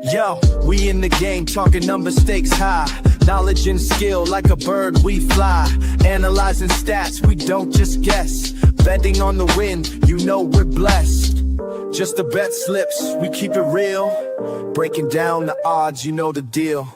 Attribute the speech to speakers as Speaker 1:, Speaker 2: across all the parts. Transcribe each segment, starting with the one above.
Speaker 1: Yo, we in the game, talking number stakes high. Knowledge and skill, like a bird we fly. Analyzing stats, we don't just guess. Betting on the win, you know we're blessed. Just a bet slips, we keep it real. Breaking down the odds, you know the deal.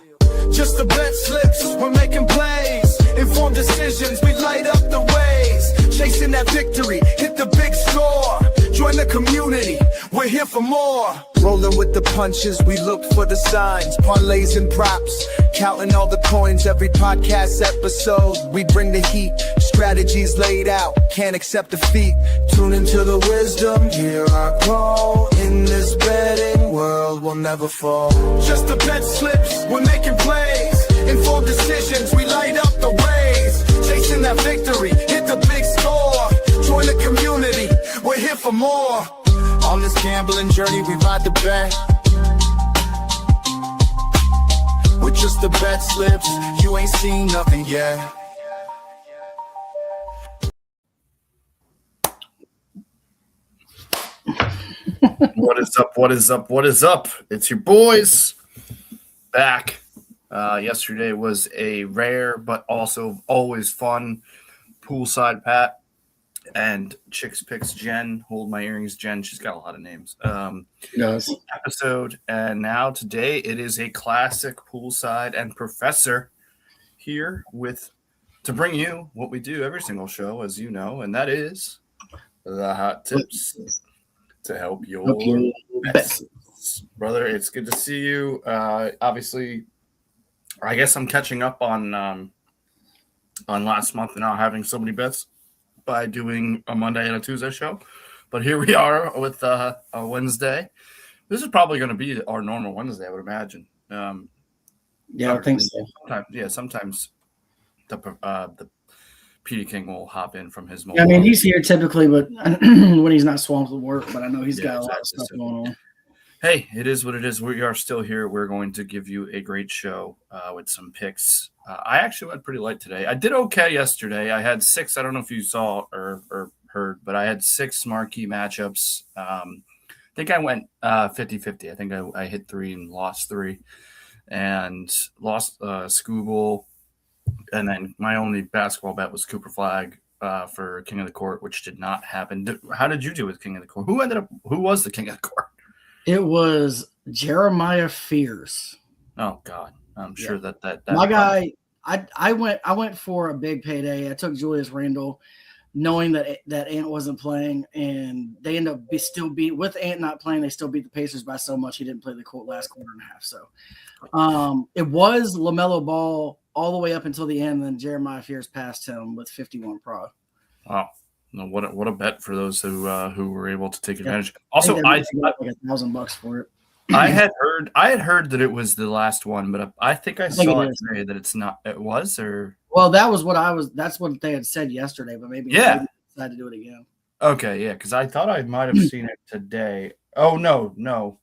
Speaker 1: Just a bet slips, we're making plays. Informed decisions, we light up the ways. Chasing that victory, hit the big score. Join the community, we're here for more. Rolling with the punches, we look for the signs. Parlays and props, counting all the coins. Every podcast episode, we bring the heat. Strategies laid out, can't accept defeat. Tune into the wisdom, hear our call. In this betting world, we'll never fall. Just a bet slips, we're making plays. Informed decisions, we light up the ways. Chasing that victory, hit the big score. Join the community, we're here for more. On this gambling journey, we ride the bet. With just the bet slips, you ain't seen nothing yet.
Speaker 2: What is up? What is up? What is up? It's your boys back. Yesterday was a rare but also always fun poolside Pat and Chicks Picks Jen. Hold my earrings, Jen. She's got a lot of names.
Speaker 3: Yes.
Speaker 2: Episode, and now today it is a classic poolside and Professor here to bring you what we do every single show, as you know, and that is the hot tips to help your bets. Brother, it's good to see you. Obviously, I guess I'm catching up on last month and not having so many bets by doing a Monday and a Tuesday show. But here we are with a Wednesday. This is probably going to be our normal Wednesday, I would imagine.
Speaker 3: Yeah, I think so.
Speaker 2: Sometimes the Petey King will hop in from his mobile.
Speaker 3: Yeah, I mean, he's here typically, but when he's not swamped with work, but I know he's got a lot of stuff going on.
Speaker 2: Hey, it is what it is. We are still here. We're going to give you a great show with some picks. I actually went pretty light today. I did okay yesterday. I had 6. I don't know if you saw or heard, but I had 6 marquee matchups. I think I went 50-50. I think I hit 3 and lost 3 and lost Scooble. And then my only basketball bet was Cooper Flag for King of the Court, which did not happen. How did you do with King of the Court? Who was the King of the Court?
Speaker 3: It was Jeremiah Fears.
Speaker 2: Oh God, I'm sure that
Speaker 3: my guy. I went for a big payday. I took Julius Randle, knowing that Ant wasn't playing, and they end up still beat with Ant not playing. They still beat the Pacers by so much he didn't play the last quarter and a half. So, it was LaMelo Ball all the way up until the end. And then Jeremiah Fears passed him with 51 pro.
Speaker 2: Wow. No, what a bet for those who were able to take advantage. Also, I
Speaker 3: got like $1,000 for it.
Speaker 2: I had heard that it was the last one, but I think I saw it today that it's not. It was, or
Speaker 3: well, that was what that's what they had said yesterday, but maybe they decided to do it again.
Speaker 2: Okay, yeah, because I thought I might have seen it today. Oh no,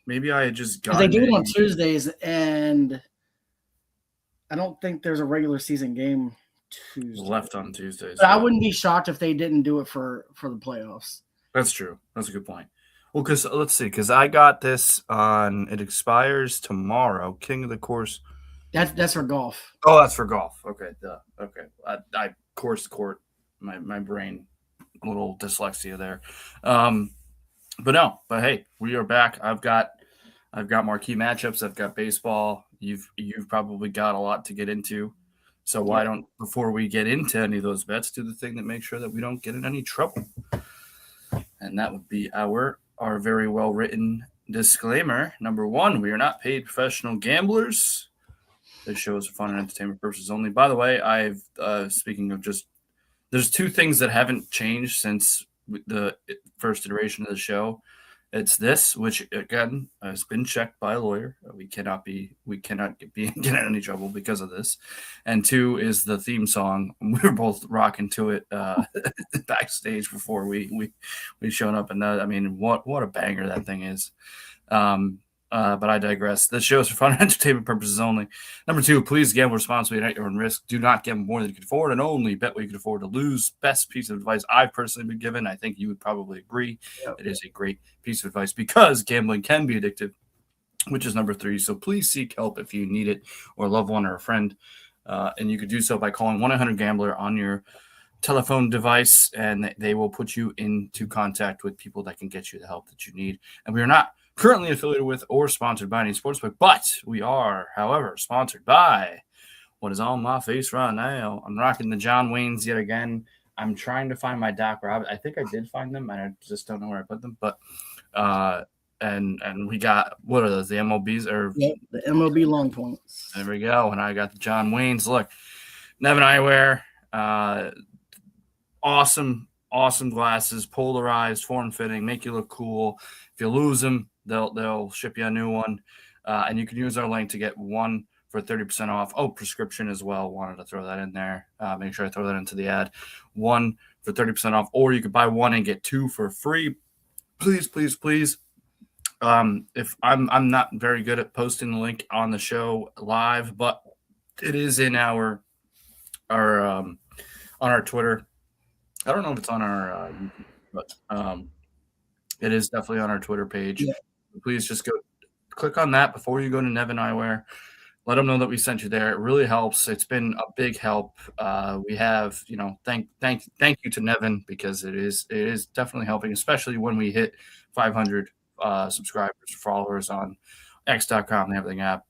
Speaker 2: maybe I had just got.
Speaker 3: They do it on Tuesdays, and I don't think there's a regular season game Tuesday
Speaker 2: left on Tuesdays.
Speaker 3: But I wouldn't be shocked if they didn't do it for the playoffs.
Speaker 2: That's true. That's a good point. Well, because let's see, because I got this on. It expires tomorrow. King of the Course.
Speaker 3: That's for golf.
Speaker 2: Oh, that's for golf. Okay, okay. I course court. My brain, a little dyslexia there. But hey, we are back. I've got marquee matchups. I've got baseball. You've probably got a lot to get into. So why don't, before we get into any of those bets, do the thing that makes sure that we don't get in any trouble. And that would be our very well-written disclaimer. Number 1, we are not paid professional gamblers. This show is for fun and entertainment purposes only. By the way, speaking of there's 2 things that haven't changed since the first iteration of the show. It's this, which again has been checked by a lawyer. We cannot get in any trouble because of this. And 2 is the theme song. We were both rocking to it backstage before we showed up, and that, I mean, what a banger that thing is. But I digress. This show is for fun and entertainment purposes only. Number 2, please gamble responsibly at your own risk. Do not gamble more than you can afford, and only bet what you can afford to lose. Best piece of advice I've personally been given. I think you would probably agree. Yep. It is a great piece of advice because gambling can be addictive. which is number 3. So please seek help if you need it, or a loved one or a friend. And you could do so by calling 1-800-GAMBLER on your telephone device, and they will put you into contact with people that can get you the help that you need. And we are not currently affiliated with or sponsored by any sportsbook, but we are, however, sponsored by what is on my face right now. I'm rocking the John Waynes yet again. I'm trying to find my Doc Rob. I think I did find them, and I just don't know where I put them. But and we got, what are those? The MLBs or
Speaker 3: Yep, the MLB long points.
Speaker 2: There we go. And I got the John Waynes. Look, Nevin Eyewear, awesome glasses, polarized, form fitting, make you look cool. If you lose them, they'll ship you a new one. And you can use our link to get one for 30% off. Oh, prescription as well. Wanted to throw that in there. Make sure I throw that into the ad. One for 30% off, or you could buy one and get 2 for free. Please, please, please. If I'm not very good at posting the link on the show live, but it is in our on our Twitter. I don't know if it's on our YouTube, but it is definitely on our Twitter page.
Speaker 3: Yeah.
Speaker 2: Please just go click on that before you go to Nevin Eyewear. Let them know that we sent you there. It really helps. It's been a big help. We have, thank you to Nevin, because it is definitely helping, especially when we hit 500 subscribers, followers on X.com, the Everything app,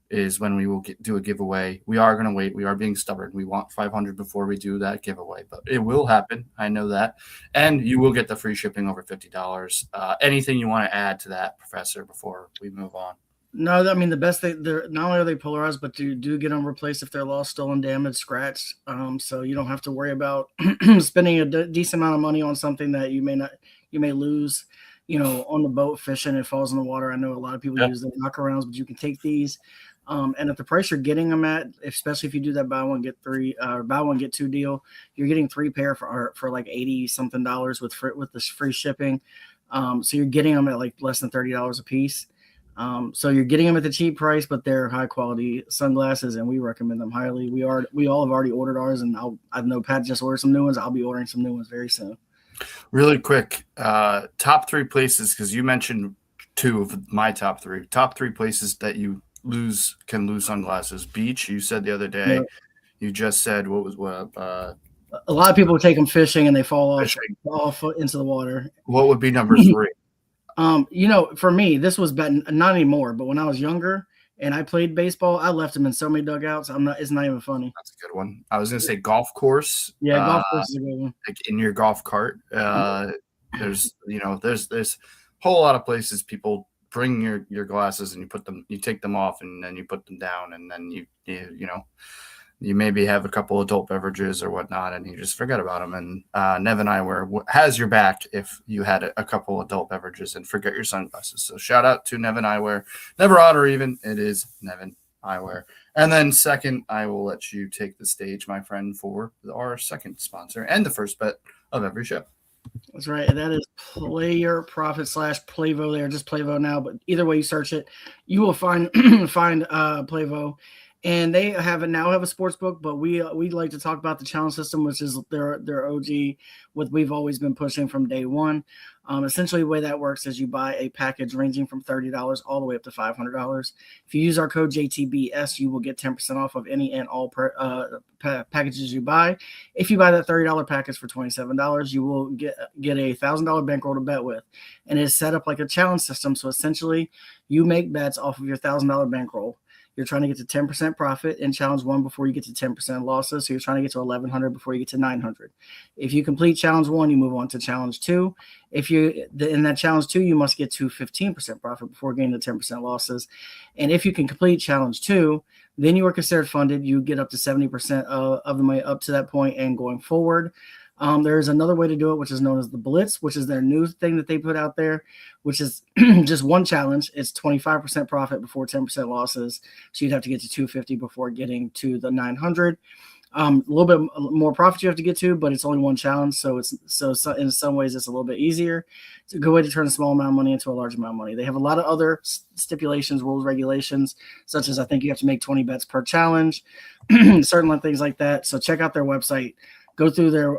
Speaker 2: is when we will do a giveaway. We are going to wait. We are being stubborn. We want 500 before we do that giveaway, but it will happen. I know that. And you will get the free shipping over $50. Anything you want to add to that, Professor, before we move on?
Speaker 3: No, I mean, the best thing, they're not only are they polarized, but you do get them replaced if they're lost, stolen, damaged, scratched. So you don't have to worry about spending a decent amount of money on something that you may lose. On the boat fishing, it falls in the water. I know a lot of people use the knockarounds, but you can take these. And at the price you're getting them at, especially if you do that buy one get 3 or buy one get 2 deal, you're getting 3 pair for like $80 something with this free shipping. So you're getting them at like less than $30 a piece. So you're getting them at the cheap price, but they're high quality sunglasses, and we recommend them highly. We all have already ordered ours, and I know Pat just ordered some new ones. I'll be ordering some new ones very soon.
Speaker 2: Really quick, top 3 places, because you mentioned 2 of my top 3. Top 3 places that you can lose sunglasses. Beach, you said the other day. Yeah. You just said a
Speaker 3: lot of people take them fishing and they fall off into the water.
Speaker 2: What would be number 3?
Speaker 3: For me, this was not anymore, but when I was younger and I played baseball, I left them in so many dugouts. It's not even funny.
Speaker 2: That's a good one. I was going to say golf course.
Speaker 3: Yeah, golf course is a good one.
Speaker 2: Like in your golf cart. There's a whole lot of places people bring your glasses and you take them off and then you put them down, and then you maybe have a couple adult beverages or whatnot, and you just forget about them. And Nevin Eyewear has your back if you had a couple adult beverages and forget your sunglasses. So shout out to Nevin Eyewear. Never odd or even. It is Nevin Eyewear. And then second, I will let you take the stage, my friend, for our second sponsor and the first bet of every show.
Speaker 3: That's right. And that is Player Profit /Playvo there. Just Playvo now, but either way you search it, you will find Playvo. And they now have a sports book, but we like to talk about the challenge system, which is their OG, what we've always been pushing from day one. Essentially, the way that works is you buy a package ranging from $30 all the way up to $500. If you use our code JTBS, you will get 10% off of any and all packages you buy. If you buy that $30 package for $27, you will get a $1,000 bankroll to bet with, and it's set up like a challenge system. So essentially, you make bets off of your $1,000 bankroll. You're trying to get to 10% profit in challenge 1 before you get to 10% losses. So you're trying to get to 1,100 before you get to 900. If you complete challenge 1, you move on to challenge 2. In that challenge 2, you must get to 15% profit before getting to 10% losses. And if you can complete challenge 2, then you are considered funded. You get up to 70% of the money up to that point and going forward. There's another way to do it, which is known as the Blitz, which is their new thing that they put out there, which is just one challenge. It's 25% profit before 10% losses. So you'd have to get to 250 before getting to the 900. A little bit more profit you have to get to, but it's only one challenge. So in some ways it's a little bit easier. It's a good way to turn a small amount of money into a large amount of money. They have a lot of other stipulations, rules, regulations, such as I think you have to make 20 bets per challenge, certain things like that. So check out their website. Go through their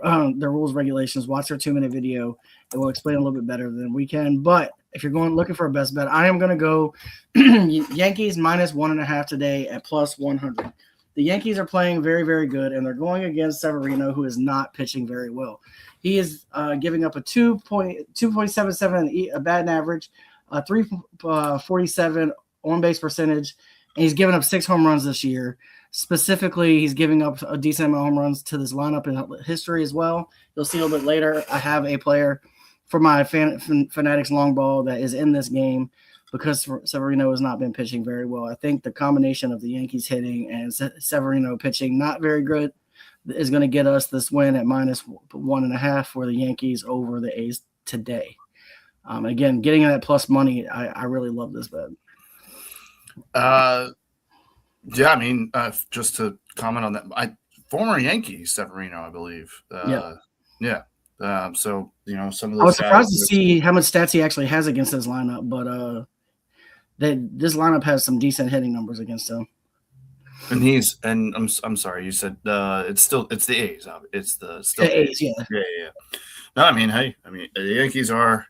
Speaker 3: rules, regulations, watch their 2-minute video. It will explain a little bit better than we can. But if you're going looking for a best bet, I am going to go Yankees minus 1.5 today at plus 100. The Yankees are playing very, very good, and they're going against Severino, who is not pitching very well. He is giving up a 2.77 batting average, 347 on-base percentage, and he's given up 6 home runs this year. Specifically, he's giving up a decent amount of home runs to this lineup in history as well. You'll see a little bit later, I have a player for my Fanatics long ball that is in this game because Severino has not been pitching very well. I think the combination of the Yankees hitting and Severino pitching not very good is going to get us this win at minus 1.5 for the Yankees over the A's today. Again, getting that plus money, I really love this bet.
Speaker 2: Yeah, I mean, just to comment on that, former Yankee Severino, I believe. Yeah. So, some of those
Speaker 3: I was surprised to see how much stats he actually has against this lineup, but this lineup has some decent hitting numbers against him.
Speaker 2: And I'm sorry, you said it's the A's. It's the
Speaker 3: A's, yeah.
Speaker 2: Yeah. No, I mean, the Yankees are,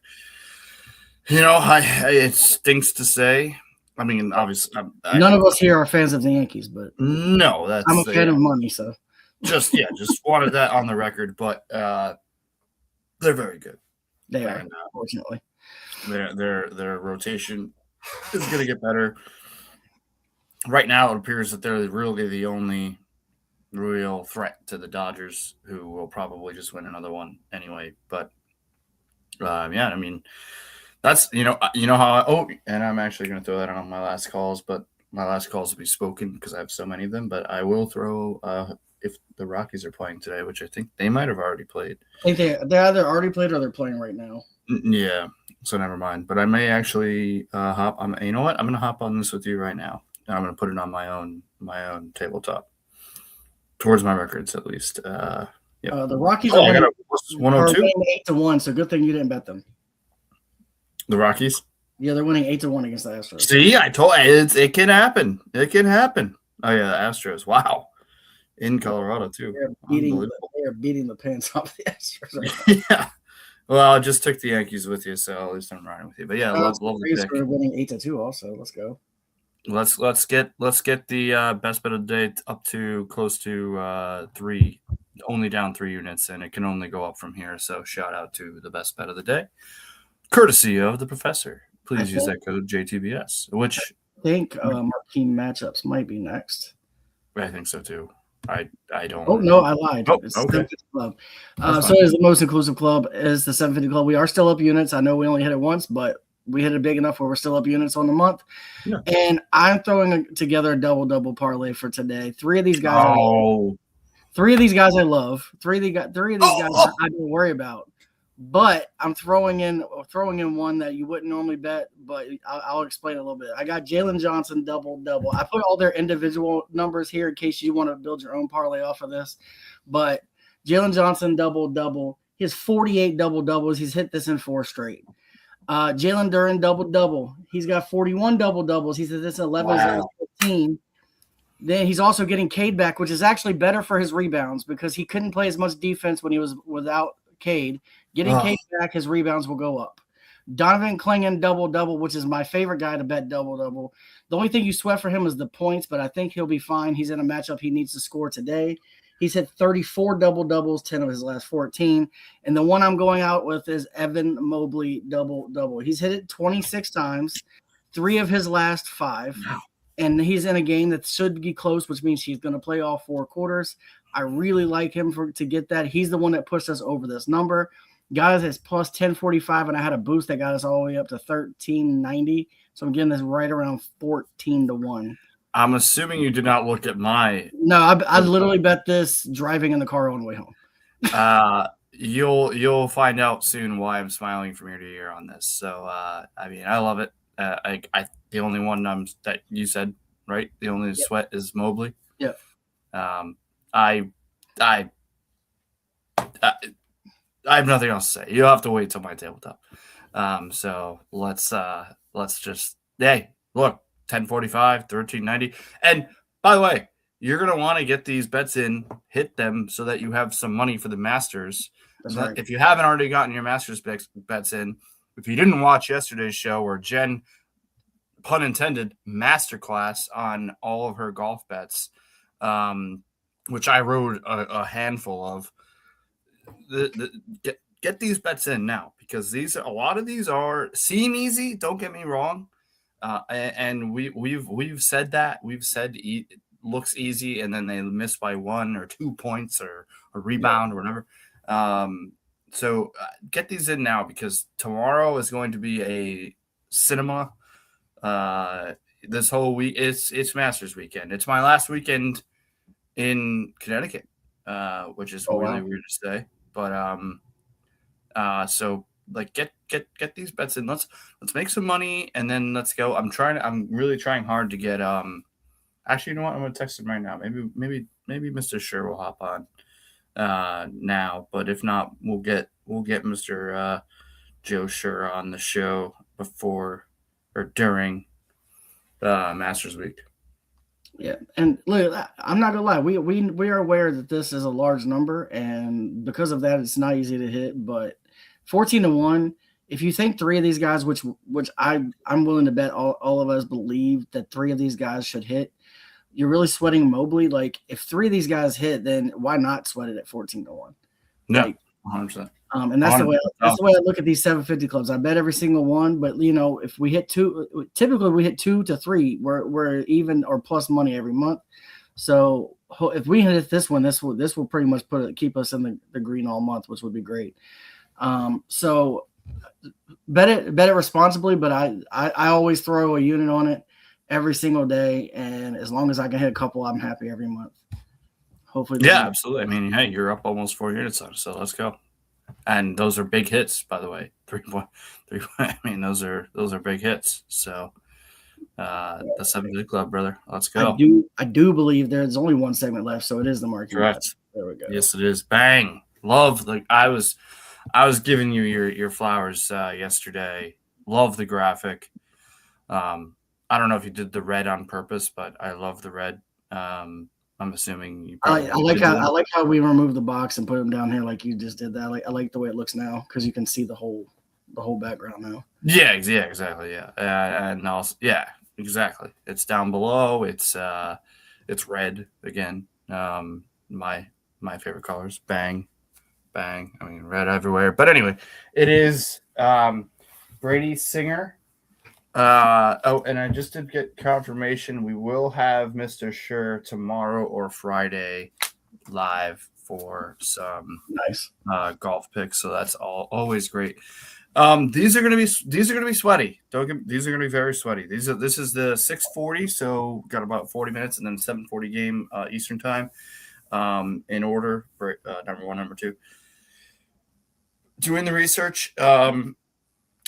Speaker 2: it stinks to say. I mean, obviously,
Speaker 3: none of us here are fans of the Yankees, but
Speaker 2: no,
Speaker 3: I'm a fan of money, so
Speaker 2: just wanted that on the record. But they're very good.
Speaker 3: They are, unfortunately.
Speaker 2: Their rotation is going to get better. Right now, it appears that they're really the only real threat to the Dodgers, who will probably just win another one anyway. But I mean. That's how and I'm actually going to throw that on my last calls, but my last calls will be spoken because I have so many of them. But I will throw if the Rockies are playing today, which I think they might have already played.
Speaker 3: I think they either already played or they're playing right now.
Speaker 2: Yeah, so never mind. But I may actually hop. You know what? I'm going to hop on this with you right now. I'm going to put it on my own tabletop towards my records at least.
Speaker 3: The Rockies are winning 8-1, so good thing you didn't bet them.
Speaker 2: The Rockies?
Speaker 3: Yeah, they're winning 8-1 against the Astros.
Speaker 2: See, I told you it can happen. It can happen. Oh yeah, the Astros. Wow, in Colorado too.
Speaker 3: They are beating the pants off the Astros. Right now.
Speaker 2: Yeah. Well, I just took the Yankees with you, so at least I'm riding with you. But yeah, love the pick.
Speaker 3: We're winning 8-2. Also, let's go.
Speaker 2: Let's get the best bet of the day up to close to 3, only down 3 units, and it can only go up from here. So shout out to the best bet of the day. Courtesy of the professor. Please use that code JTBS, which
Speaker 3: I think marquee matchups might be next.
Speaker 2: I think so too. I don't.
Speaker 3: Oh no, I lied.
Speaker 2: Oh,
Speaker 3: it's
Speaker 2: okay.
Speaker 3: Club. So is the most inclusive club is the 750 Club. We are still up units. I know we only hit it once, but we hit it big enough where we're still up units on the month. Yeah. And I'm throwing together a double parlay for today. 3 of these guys. I love. 3 of these guys I love. 3 of these guys I don't worry about. But I'm throwing in one that you wouldn't normally bet, but I'll explain a little bit. I got Jalen Johnson double. I put all their individual numbers here in case you want to build your own parlay off of this. But Jalen Johnson double. He has 48 double-doubles. He's hit this in 4 straight. Jalen Duren double. He's got 41 double-doubles. He's hit this 11-15. Then he's also getting Cade back, which is actually better for his rebounds because he couldn't play as much defense when he was without Cade. Getting Cade back, his rebounds will go up. Donovan Clingan double, which is my favorite guy to bet double. The only thing you sweat for him is the points, but I think he'll be fine. He's in a matchup he needs to score today. He's hit 34 double-doubles, 10 of his last 14. And the one I'm going out with is Evan Mobley double. He's hit it 26 times, 3 of his last 5. Wow. And he's in a game that should be close, which means he's going to play all 4 quarters. I really like him to get that. He's the one that pushed us over this number. Guys, it's plus 1045, and I had a boost that got us all the way up to 1390. So I'm getting this right around 14-1.
Speaker 2: I'm assuming you did not look at my.
Speaker 3: No, I literally bet this driving in the car on the way home.
Speaker 2: You'll find out soon why I'm smiling from ear to ear on this. So I mean, I love it. The only one that you said, right? The only sweat is Mobley.
Speaker 3: Yeah.
Speaker 2: I have nothing else to say. You'll have to wait till my tabletop. So let's just look, 1045, 1390. And by the way, you're gonna want to get these bets in, hit them so that you have some money for the Masters.
Speaker 3: That's right.
Speaker 2: If you haven't already gotten your Masters bets in, if you didn't watch yesterday's show where Jen, pun intended, masterclass on all of her golf bets, which I wrote a handful of. Get these bets in now, because a lot of these seem easy. Don't get me wrong, and we've said that. We've said it looks easy, and then they miss by 1 or 2 points or a rebound or whatever. So get these in now, because tomorrow is going to be a cinema. This whole week, it's Masters weekend. It's my last weekend in Connecticut, which is really weird to say, but so like get these bets in. Let's make some money, and then let's go. I'm really trying hard to get actually, you know what? I'm gonna text him right now. Maybe Mr. Sure will hop on now, but if not, we'll get Mr. Joe Sure on the show before or during Masters Week.
Speaker 3: Yeah, and look, I'm not gonna lie, we are aware that this is a large number, and because of that, it's not easy to hit. But 14-1, if you think 3 of these guys, which I'm willing to bet all of us believe that 3 of these guys should hit, you're really sweating Mobley. Like, if 3 of these guys hit, then why not sweat it at 14-1?
Speaker 2: Yeah,
Speaker 3: like,
Speaker 2: 100%.
Speaker 3: And that's the way I look at these 750 clubs. I bet every single one, but if we hit 2, typically we hit 2 to 3, we're even or plus money every month. So if we hit this one, this will pretty much keep us in the green all month, which would be great. So bet it responsibly, but I always throw a unit on it every single day, and as long as I can hit a couple, I'm happy every month. Hopefully,
Speaker 2: yeah, absolutely. I mean, hey, you're up almost 4 units on it, so let's go. And those are big hits, by the way. 3 point. I mean, those are big hits. So the 750 club, brother. Let's go.
Speaker 3: I do believe there's only one segment left, so it is the market.
Speaker 2: Correct.
Speaker 3: There we go.
Speaker 2: Yes, it is. Bang. Love I was giving you your flowers yesterday. Love the graphic. I don't know if you did the red on purpose, but I love the red. I'm assuming you.
Speaker 3: I like how we removed the box and put them down here like you just did that. I like the way it looks now, because you can see the whole background now.
Speaker 2: Yeah, exactly. Yeah, and also exactly. It's down below. It's red again. My favorite colors. Bang. I mean, red everywhere. But anyway, it is Brady Singer. And I just did get confirmation. We will have Mr. Sure tomorrow or Friday live for some
Speaker 3: nice
Speaker 2: golf picks. So that's always great. These are gonna be sweaty. These are gonna be very sweaty. This is the 6:40, so got about 40 minutes, and then 7:40 game Eastern time. In order, number 1, number 2. Doing the research,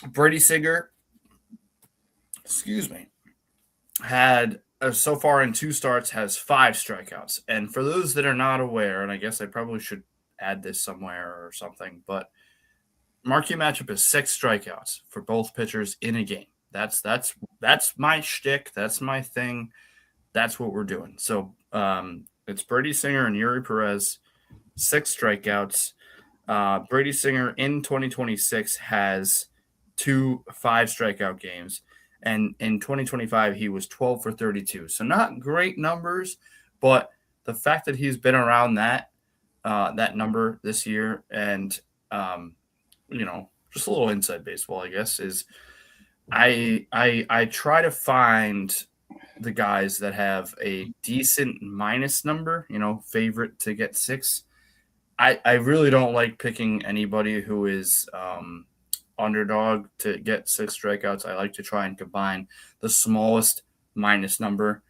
Speaker 2: Brady Singer, had so far in 2 starts has 5 strikeouts. And for those that are not aware, and I guess I probably should add this somewhere or something, but marquee matchup is 6 strikeouts for both pitchers in a game. That's my shtick. That's my thing. That's what we're doing. So it's Brady Singer and Yuri Perez, 6 strikeouts. Brady Singer in 2026 has 2 5-strikeout games. And in 2025, he was 12 for 32. So not great numbers, but the fact that he's been around that number this year, and just a little inside baseball, I guess, is I try to find the guys that have a decent minus number, favorite to get 6. I really don't like picking anybody who is underdog to get 6 strikeouts. I like to try and combine the smallest minus number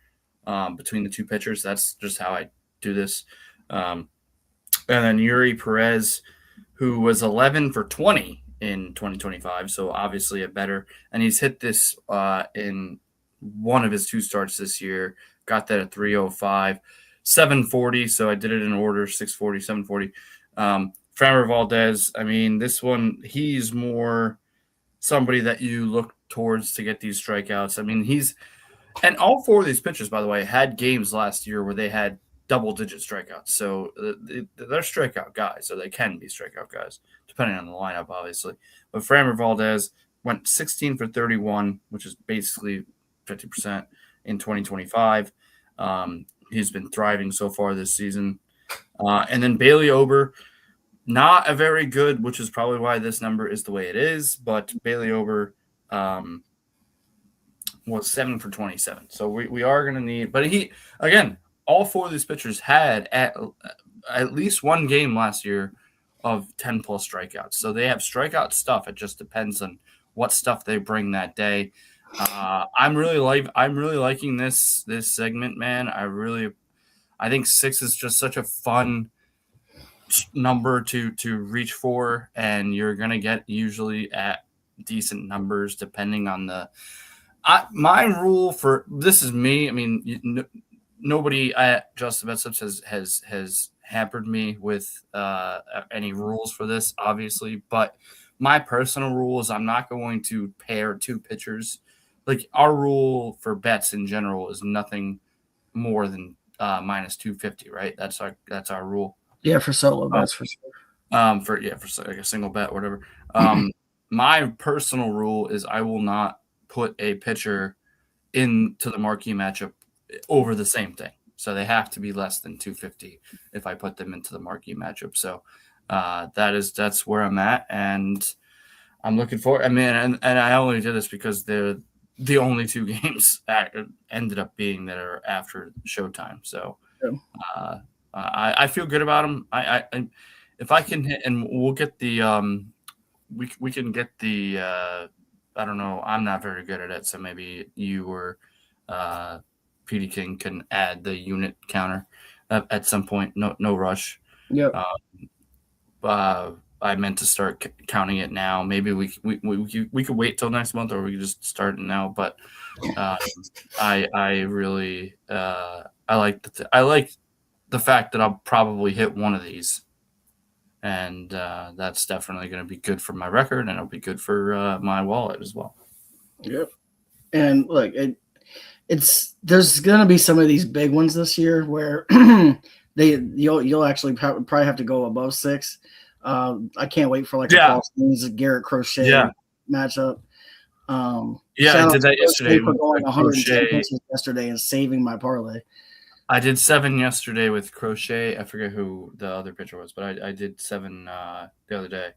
Speaker 2: between the 2 pitchers. That's just how I do this. And then Yuri Perez, who was 11 for 20 in 2025, so obviously a better. And he's hit this in one of his 2 starts this year. Got that at 305, 740. So I did it in order: 640, 740. Framber Valdez, I mean, this one, he's more somebody that you look towards to get these strikeouts. I mean, and all 4 of these pitchers, by the way, had games last year where they had double-digit strikeouts. So they're strikeout guys, so they can be strikeout guys, depending on the lineup, obviously. But Framber Valdez, went 16 for 31, which is basically 50% in 2025. He's been thriving so far this season. And then Bailey Ober, not a very good, which is probably why this number is the way it is, but Bailey Ober was 7 for 27. So we are going to need, but he, again, all four of these pitchers had at least one game last year of 10 plus strikeouts. So they have strikeout stuff. It just depends on what stuff they bring that day. I'm really liking this segment, man. I think 6 is just such a fun number to reach for, and you're gonna get usually at decent numbers depending on my rule for this is me. I mean, nobody at Just the Bet Slips has hampered me with any rules for this, obviously, but my personal rule is I'm not going to pair two pitchers. Like, our rule for bets in general is nothing more than minus 250, right? That's our rule.
Speaker 3: Yeah, for solo bets for sure.
Speaker 2: For like a single bet, whatever. My personal rule is I will not put a pitcher into the marquee matchup over the same thing. So they have to be less than 250 if I put them into the marquee matchup. So that's where I'm at, and I'm looking forward. I mean, and I only did this because the only two games ended up being that are after showtime. So I feel good about them. I if I can hit, and we'll get the we can get the I don't know. I'm not very good at it, so maybe you or PD King can add the unit counter at some point. No rush.
Speaker 3: Yep.
Speaker 2: I meant to start counting it now. Maybe we could wait till next month, or we could just start it now. But I really I like the fact that I'll probably hit one of these, and that's definitely going to be good for my record, and it'll be good for my wallet as well.
Speaker 3: Yep. And look, there's going to be some of these big ones this year where you'll actually probably have to go above 6. I can't wait for like a Paul Skeens, Garrett Crochet matchup.
Speaker 2: I did that yesterday.
Speaker 3: For going 110 pitches yesterday and saving my parlay.
Speaker 2: I did 7 yesterday with Crochet. I forget who the other pitcher was, but I did 7 the other day.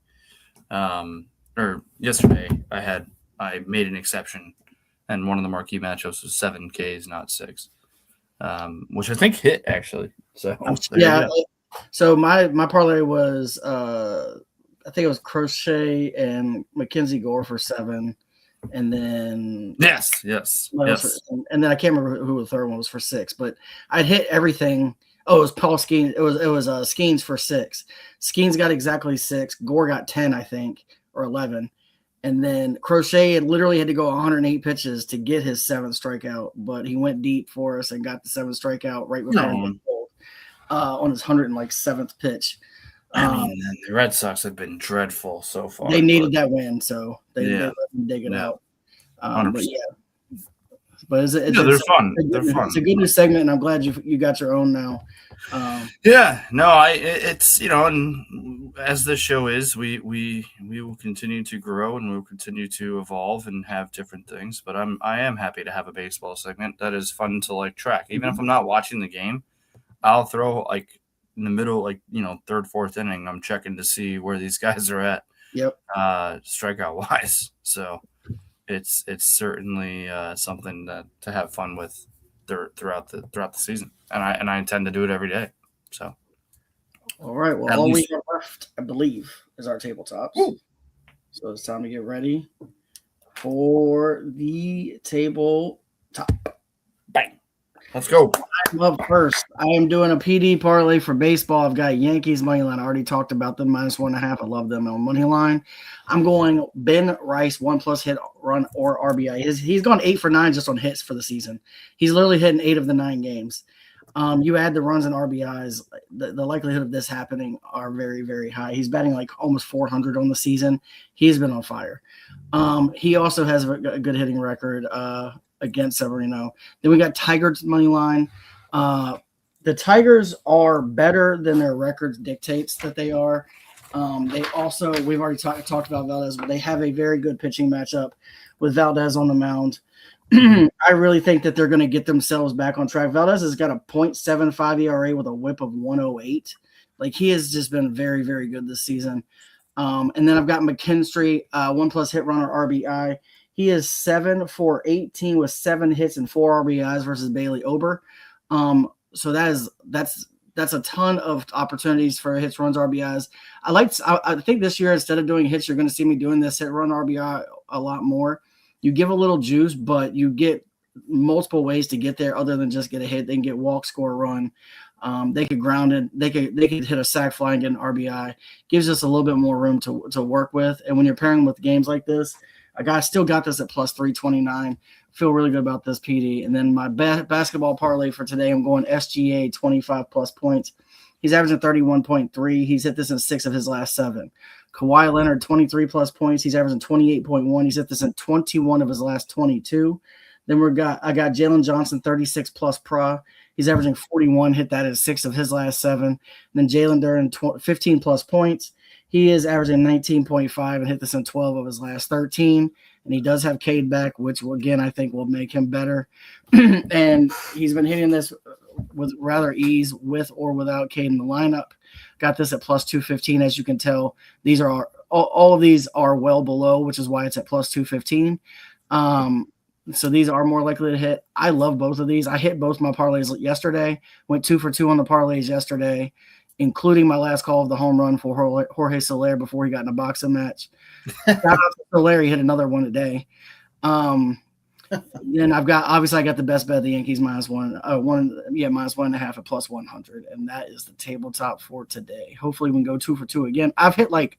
Speaker 2: Or yesterday, I made an exception, and one of the marquee matchups was 7 Ks, not 6, which I think hit actually. So
Speaker 3: yeah. So my parlay was I think it was Crochet and Mackenzie Gore for 7, and then
Speaker 2: yes.
Speaker 3: And then I can't remember who the third one was for 6, but I'd hit everything. Oh, it was Paul Skeens. It was Skeens for 6. Skeens got exactly 6. Gore got 10, I think, or 11. And then Crochet literally had to go 108 pitches to get his 7th strikeout, but he went deep for us and got the 7th strikeout right before he went cold, on his 107th pitch.
Speaker 2: I mean, the Red Sox have been dreadful so far.
Speaker 3: They needed that win, so they let them dig it out. But they're
Speaker 2: fun. They're fun.
Speaker 3: It's a good new segment, and I'm glad you got your own now.
Speaker 2: It's and as this show is, we will continue to grow, and we'll continue to evolve and have different things. But I am happy to have a baseball segment that is fun to like track, even if I'm not watching the game. I'll throw like in the middle, like third, fourth inning, I'm checking to see where these guys are at.
Speaker 3: Yep.
Speaker 2: Strikeout wise, so it's certainly something to have fun with throughout the season, and I intend to do it every day. So,
Speaker 3: all right. Well, all we have left, I believe, is our tabletops. Ooh. So it's time to get ready for the tabletop.
Speaker 2: Bang. Let's go.
Speaker 3: I'm up first. I am doing a PD parlay for baseball. I've got Yankees money line. I already talked about them, -1.5. I love them on money line. I'm going Ben Rice, 1+ hit, run, or RBI. He's gone 8 for 9 just on hits for the season. He's literally hitting 8 of the 9 games. You add the runs and RBIs, the likelihood of this happening are very, very high. He's batting like almost 400 on the season. He's been on fire. He also has a good hitting record against Severino. Then we got Tigers money line. The Tigers are better than their record dictates that they are. They also, we've already talked about Valdez, but they have a very good pitching matchup with Valdez on the mound. I really think that they're going to get themselves back on track. Valdez has got a .75 ERA with a whip of 108. Like, he has just been very, very good this season. And then I've got McKinstry, 1+ hit runner RBI. He is 7 for 18 with 7 hits and 4 RBIs versus Bailey Ober. So that's a ton of opportunities for hits, runs, RBIs. I think this year, instead of doing hits, you're going to see me doing this hit, run, RBI a lot more. You give a little juice, but you get multiple ways to get there other than just get a hit. They can get walk, score, run. They could ground it. They could hit a sac fly and get an RBI. Gives us a little bit more room to work with. And when you're pairing with games like this, I still got this at +329. Feel really good about this, PD. And then my basketball parlay for today, I'm going SGA 25+ points. He's averaging 31.3. He's hit this in 6 of his last 7. Kawhi Leonard, 23+ points. He's averaging 28.1. He's hit this in 21 of his last 22. Then I got Jalen Johnson, 36+ pra. He's averaging 41. Hit that in 6 of his last 7. And then Jalen Duren, 15+ points. He is averaging 19.5 and hit this in 12 of his last 13. And he does have Cade back, which, again, I think will make him better. And he's been hitting this with rather ease with or without Cade in the lineup. Got this at +215. As you can tell, these are all of these are well below, which is why it's at +215. So these are more likely to hit. I love both of these. I hit both my parlays yesterday. Went 2 for 2 on the parlays yesterday, including my last call of the home run for Jorge Soler before he got in a boxing match. Shout out to Soler, he hit another one today. Then I got the best bet of the Yankees -1, -1.5 at +100, and that is the tabletop for today. Hopefully we can go 2 for 2 again. I've hit like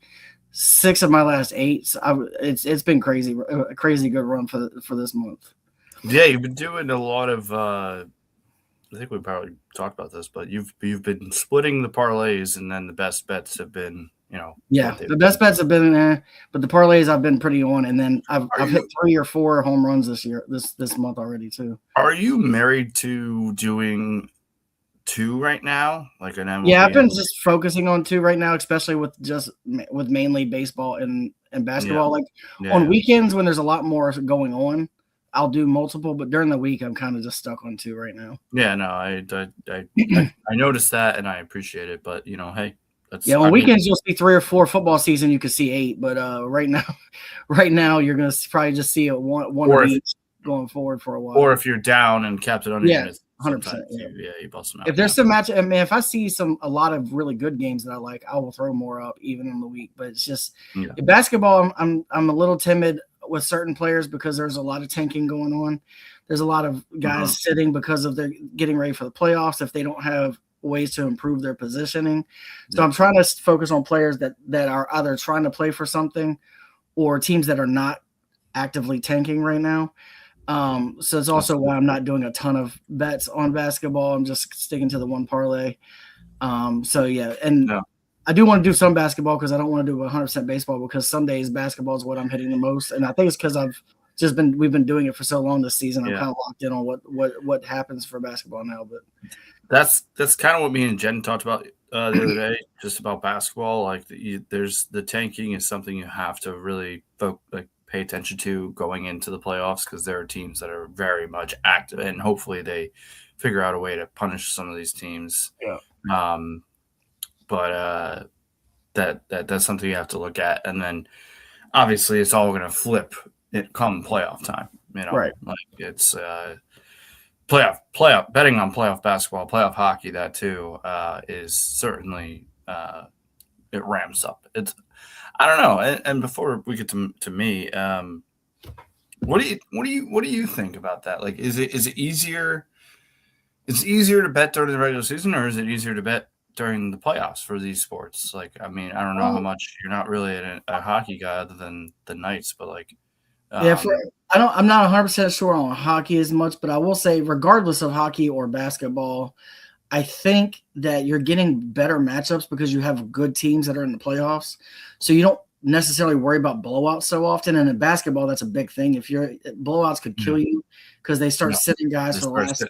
Speaker 3: 6 of my last 8. So it's been crazy, a crazy good run for this month.
Speaker 2: Yeah, you've been doing a lot of. I think we probably talked about this, but you've been splitting the parlays, and then the best bets have been,
Speaker 3: the best bets have been there, but the parlays I've been pretty on, and then I've hit 3 or 4 home runs this month already too.
Speaker 2: Are you married to doing 2 right now? Like an MLB?
Speaker 3: Yeah, I've been just focusing on 2 right now, especially with mainly baseball and basketball. On weekends when there's a lot more going on, I'll do multiple, but during the week I'm kind of just stuck on 2 right now.
Speaker 2: Yeah, no, I noticed that and I appreciate it, but hey,
Speaker 3: on weekends you'll see 3 or 4. Football season you can see 8, but right now you're gonna probably just see one of each going forward for a while.
Speaker 2: Or if you're down and kept it under,
Speaker 3: 100%.
Speaker 2: You bust them out.
Speaker 3: If there's some match, I mean, if I see a lot of really good games that I like, I will throw more up even in the week. But it's just basketball. I'm a little timid with certain players because there's a lot of tanking going on. There's a lot of guys sitting because of their getting ready for the playoffs if they don't have ways to improve their positioning. So I'm trying to focus on players that are either trying to play for something or teams that are not actively tanking right now. So it's also why I'm not doing a ton of bets on basketball. I'm just sticking to the 1 parlay. I do want to do some basketball because I don't want to do 100% baseball because some days basketball is what I'm hitting the most. And I think it's because we've been doing it for so long this season. I'm kind of locked in on what happens for basketball now. But
Speaker 2: that's kind of what me and Jen talked about the other day, just about basketball. Like there's the tanking is something you have to really pay attention to going into the playoffs because there are teams that are very much active, and hopefully they figure out a way to punish some of these teams.
Speaker 3: Yeah.
Speaker 2: But that's something you have to look at, and then obviously it's all going to flip it come playoff time.
Speaker 3: Right?
Speaker 2: Like it's playoff betting on playoff basketball, playoff hockey. That too is certainly it ramps up. I don't know. And before we get to me, what do you think about that? Like, is it easier? It's easier to bet during the regular season, or is it easier to bet during the playoffs for these sports? Like, I mean, I don't know how much you're not really a hockey guy other than the Knights, but like,
Speaker 3: I'm not 100% sure on hockey as much, but I will say, regardless of hockey or basketball, I think that you're getting better matchups because you have good teams that are in the playoffs. So you don't necessarily worry about blowouts so often. And in basketball, that's a big thing. Blowouts could kill you because they start sitting guys for the last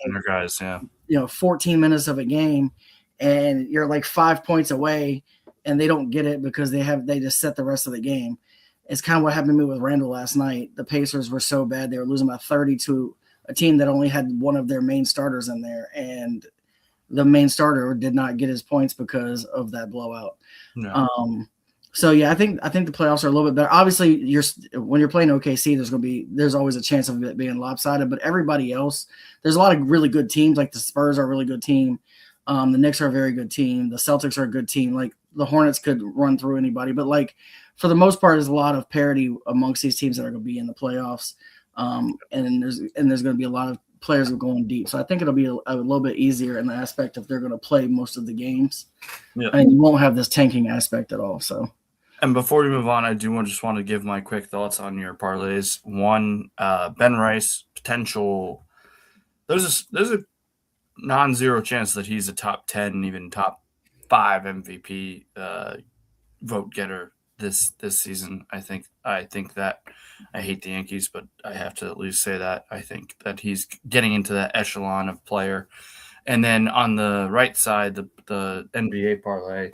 Speaker 3: 14 minutes of a game, and you're like 5 points away. and they don't get it because they just set the rest of the game. It's kind of what happened to me with Randall last night. The Pacers were so bad they were losing by 30 to a team that only had one of their main starters in there, and the main starter did not get his points because of that blowout.
Speaker 2: No.
Speaker 3: So yeah, I think the playoffs are a little bit better. Obviously, when you're playing OKC, there's always a chance of it being lopsided. But everybody else, there's a lot of really good teams. Like the Spurs are a really good team. The Knicks are a very good team. The Celtics are a good team. Like the Hornets could run through anybody. But like for the most part, there's a lot of parity amongst these teams that are going to be in the playoffs. And there's going to be a lot of players who are going deep. So I think it'll be a little bit easier in the aspect of they're going to play most of the games.
Speaker 2: Yeah.
Speaker 3: And you won't have this tanking aspect at all. So.
Speaker 2: And before we move on, I just want to give my quick thoughts on your parlays. One, Ben Rice potential. There's a non-zero chance that he's a top 10, even top 5 MVP vote getter this season. I think that I hate the Yankees, but I have to at least say that I think that he's getting into that echelon of player. And then on the right side, the NBA parlay.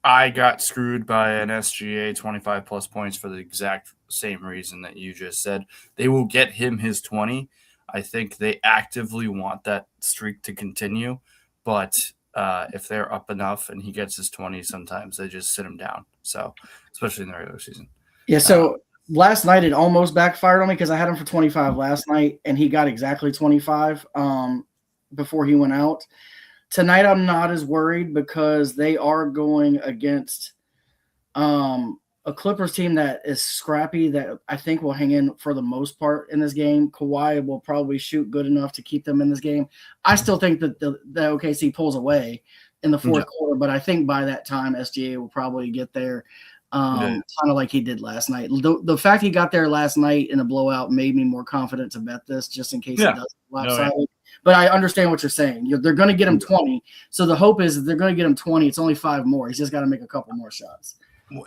Speaker 2: I got screwed by an SGA 25 plus points for the exact same reason that you just said. They will get him his 20. I think they actively want that streak to continue, but if they're up enough and he gets his 20, sometimes they just sit him down. So, especially in the regular season.
Speaker 3: Yeah. So last night it almost backfired on me because I had him for 25 last night and he got exactly 25 before he went out. Tonight, I'm not as worried because they are going against a Clippers team that is scrappy that I think will hang in for the most part in this game. Kawhi will probably shoot good enough to keep them in this game. I still think that the OKC pulls away in the fourth quarter, but I think by that time, SGA will probably get there kind of like he did last night. The fact he got there last night in a blowout made me more confident to bet this just in case he does lopsided. But I understand what you're saying. They're going to get him 20. So the hope is that they're going to get him 20. It's only 5 more. He's just got to make a couple more shots.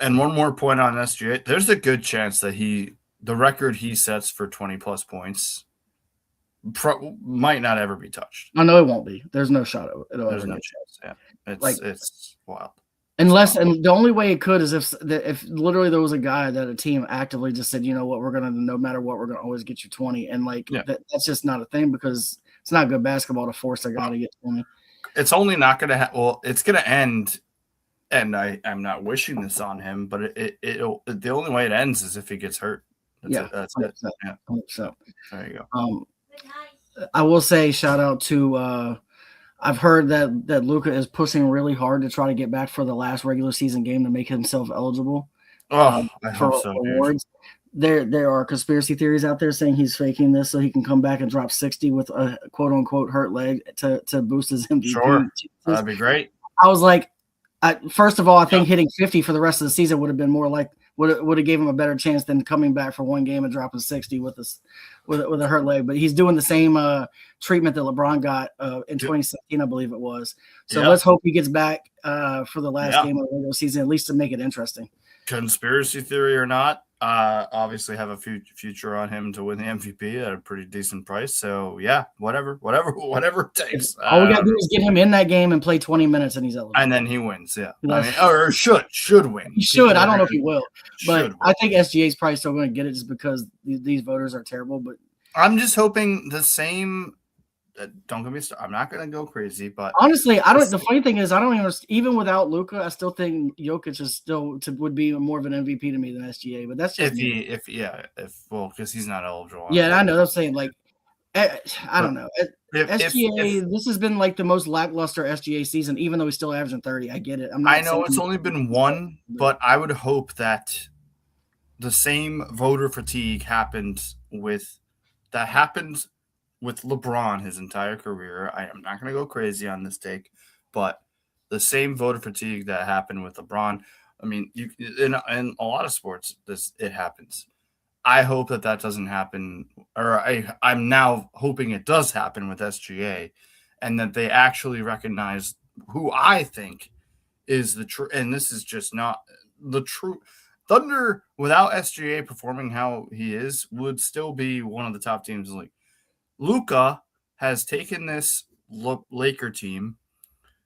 Speaker 2: And one more point on SGA. There's a good chance that the record he sets for 20-plus points might not ever be touched.
Speaker 3: I know it won't be. There's no shot of it.
Speaker 2: There's no chance. Yeah. It's wild.
Speaker 3: And the only way it could is if literally there was a guy that a team actively just said, you know what, no matter what, we're going to always get you 20. And that's just not a thing because it's not good basketball to force a guy to get 20.
Speaker 2: It's only not going to it's going to end, and I'm not wishing this on him, but the only way it ends is if he gets hurt. That's it. Yeah.
Speaker 3: So
Speaker 2: there you go.
Speaker 3: I will say shout out to I've heard that Luka is pushing really hard to try to get back for the last regular season game to make himself eligible
Speaker 2: I hope so,
Speaker 3: awards. There are conspiracy theories out there saying he's faking this so he can come back and drop 60 with a quote unquote hurt leg to boost his MVP.
Speaker 2: Sure, that'd be great.
Speaker 3: I was like, first of all, I think hitting 50 for the rest of the season would have been more like would have gave him a better chance than coming back for one game and dropping 60 with a hurt leg. But he's doing the same treatment that LeBron got in 2017, I believe it was. So let's hope he gets back for the last game of the regular season, at least to make it interesting.
Speaker 2: Conspiracy theory or not, obviously have a future on him to win the MVP at a pretty decent price. So yeah, whatever it takes.
Speaker 3: All we got to do is get him in that game and play 20 minutes, and he's eligible.
Speaker 2: And then he wins. Yeah, I mean, or should win.
Speaker 3: He should. I don't know if he will, but I think SGA's probably still going to get it just because these voters are terrible. But
Speaker 2: I'm just hoping the same. Don't get me started. I'm not going to go crazy, but
Speaker 3: honestly, The funny thing is, I don't even without Luka, I still think Jokic would be more of an MVP to me than SGA. But that's just
Speaker 2: because he's not eligible.
Speaker 3: Yeah, I know. I'm saying I don't know. SGA, this has been like the most lackluster SGA season, even though he's still averaging 30. I get it.
Speaker 2: I know it's only been one, but I would hope that the same voter fatigue happens with LeBron his entire career. I am not going to go crazy on this take, but the same voter fatigue that happened with LeBron. I mean, in a lot of sports, it happens. I hope that doesn't happen, or I'm now hoping it does happen with SGA, and that they actually recognize who I think is the true. And this is just not the true. Thunder without SGA performing how he is would still be one of the top teams in the league. Luka has taken this Laker team.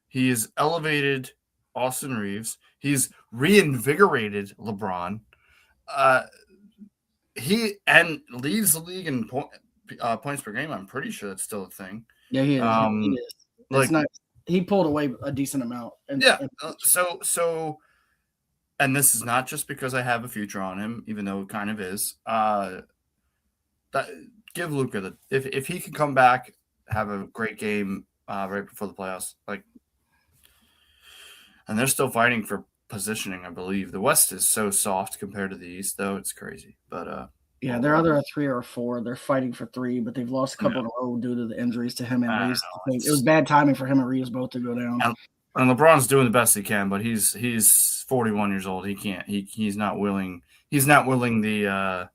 Speaker 2: He is elevated Austin Reeves. He's reinvigorated LeBron. He leads the league in points per game. I'm pretty sure that's still a thing.
Speaker 3: Yeah, he is. He is. It's not. He pulled away a decent amount.
Speaker 2: So, and this is not just because I have a future on him, even though it kind of is. Give Luka if he can come back, have a great game right before the playoffs, and they're still fighting for positioning, I believe. The West is so soft compared to the East, though. It's crazy. But
Speaker 3: they're either a 3 or a 4. They're fighting for 3, but they've lost a couple in a row due to the injuries to him and Reeves. It was bad timing for him and Reeves both to go down.
Speaker 2: And LeBron's doing the best he can, but he's 41 years old. He can't. He's not willing. He's not willing the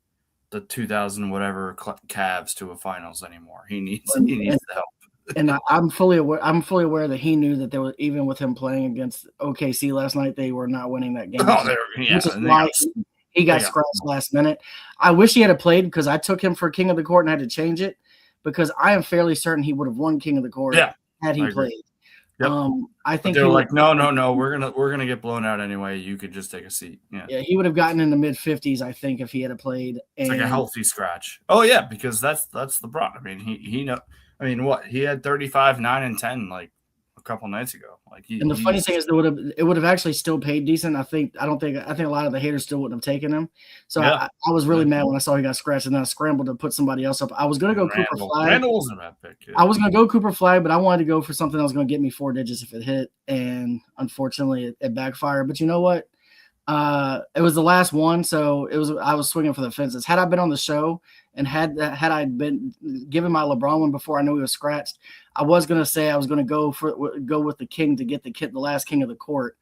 Speaker 2: 2000 whatever Cavs to a finals anymore. He needs the help. And
Speaker 3: I'm fully aware that he knew that there was, even with him playing against OKC last night, they were not winning that game. Which is why he got scratched last minute. I wish he had played because I took him for King of the Court and had to change it because I am fairly certain he would have won King of the Court had he played.
Speaker 2: Yep.
Speaker 3: I think
Speaker 2: they're like, no, we're gonna get blown out anyway. You could just take a seat.
Speaker 3: Yeah, he would have gotten in the mid-50s, I think, if he had played.
Speaker 2: It's like a healthy scratch. Oh yeah, because that's LeBron. I mean, he know. I mean, what he had 35, 9, and 10 like a couple nights ago.
Speaker 3: And the funny thing is, it would have actually still paid decent. I think a lot of the haters still wouldn't have taken him. So I was really mad when I saw he got scratched, and then I scrambled to put somebody else up. I was going to go Cooper Flag.
Speaker 2: Randall wasn't a bad pick. Yeah.
Speaker 3: I was going to go Cooper Flag, but I wanted to go for something that was going to get me 4 digits if it hit, and unfortunately, it backfired. But you know what? It was the last one, so I was swinging for the fences. Had I been on the show and had I been given my LeBron one before I knew he was scratched, I was gonna say I was gonna go with the king to get the last King of the Court,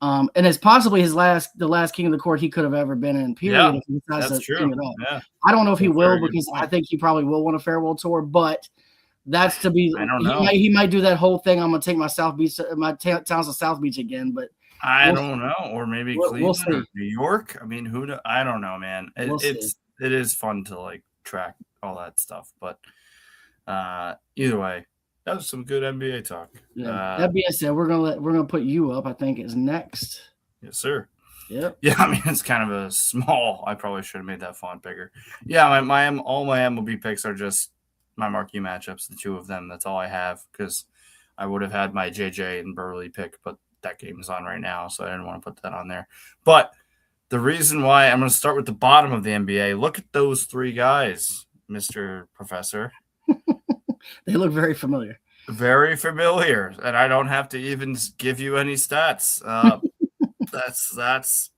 Speaker 3: and it's possibly the last King of the Court he could have ever been in. Period.
Speaker 2: Yeah,
Speaker 3: if he decides
Speaker 2: that's
Speaker 3: to
Speaker 2: true.
Speaker 3: it up.
Speaker 2: Yeah.
Speaker 3: I don't know if he will because I think he probably will win a farewell tour, but. That's to be.
Speaker 2: I don't know.
Speaker 3: He might do that whole thing. I'm gonna take my South Beach, towns to South Beach again, but.
Speaker 2: I don't know, or maybe Cleveland or New York. I mean, I don't know, man. It is fun to track all that stuff, but either way, that was some good NBA talk.
Speaker 3: Yeah. That being said, we're gonna put you up. I think is next.
Speaker 2: Yes, sir.
Speaker 3: Yep.
Speaker 2: Yeah, I mean it's kind of a small. I probably should have made that font bigger. Yeah, all my MLB picks are just my marquee matchups. The 2 of them. That's all I have because I would have had my JJ and Burley pick, but that game is on right now, so I didn't want to put that on there. But the reason why I'm going to start with the bottom of the NBA, look at those 3 guys, Mr. Professor.
Speaker 3: They look very familiar.
Speaker 2: Very familiar, and I don't have to even give you any stats. That's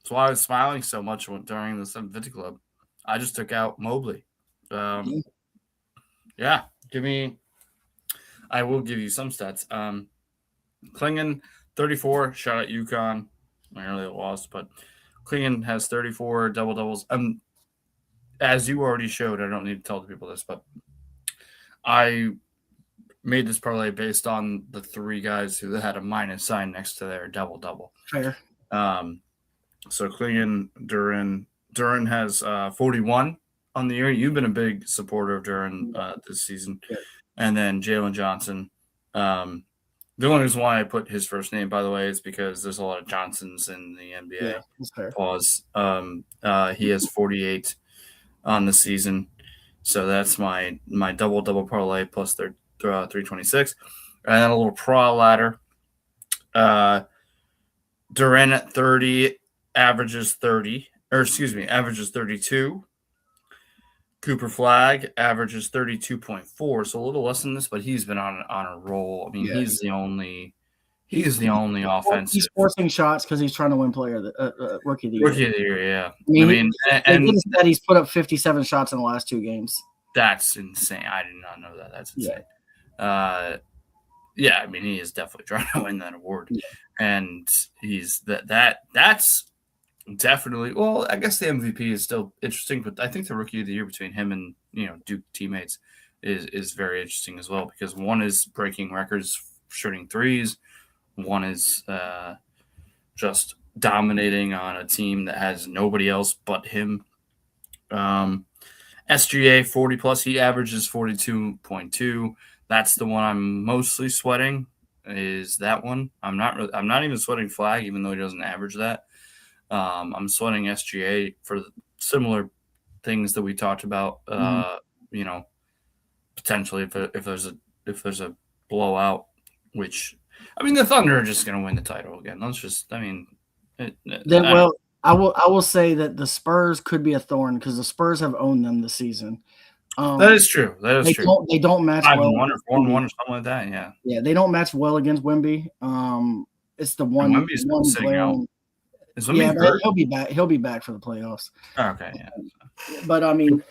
Speaker 2: why I was smiling so much during the 750 Club. I just took out Mobley. Yeah, I will give you some stats. Klingon, 34. Shout out UConn. I nearly lost, but Klingon has 34 double-doubles. As you already showed, I don't need to tell the people this, but I made this parlay based on the 3 guys who had a minus sign next to their double-double.
Speaker 3: Fair.
Speaker 2: So Klingon, Duren has 41 on the year. You've been a big supporter of Duren this season.
Speaker 3: Yeah.
Speaker 2: And then Jalen Johnson. The only reason why I put his first name, by the way, is because there's a lot of Johnsons in the NBA.
Speaker 3: Yeah, that's fair.
Speaker 2: Pause. He has 48 on the season, so that's my double parlay plus their 326, and then a little pro ladder. Duren at 30 averages 32. Cooper Flag averages 32.4, so a little less than this, but he's been on a roll. I mean, he's the only offensive.
Speaker 3: He's forcing shots because he's trying to win Rookie of the Year.
Speaker 2: Rookie of the Year, yeah.
Speaker 3: And he's put up 57 shots in the last 2 games.
Speaker 2: That's insane. I did not know that. That's insane. Yeah. I mean, he is definitely trying to win that award, and he's that's. Definitely. Well, I guess the MVP is still interesting, but I think the Rookie of the Year between him and Duke teammates is very interesting as well because one is breaking records shooting threes, one is just dominating on a team that has nobody else but him. SGA 40 plus, he averages 42.2. That's the one I'm mostly sweating. is that one. I'm not even sweating Flag, even though he doesn't average that. I'm sweating SGA for similar things that we talked about. You know, potentially if there's a blowout, which I mean the Thunder are just going to win the title again.
Speaker 3: I will say that the Spurs could be a thorn because the Spurs have owned them this season.
Speaker 2: That is true.
Speaker 3: They don't match
Speaker 2: 5-1
Speaker 3: well.
Speaker 2: or 4-1 or something like that. Yeah.
Speaker 3: Yeah, they don't match well against Wemby. It's the one.
Speaker 2: Wemby's been sitting out.
Speaker 3: He'll be back. He'll be back for the playoffs.
Speaker 2: Okay, yeah.
Speaker 3: But I mean,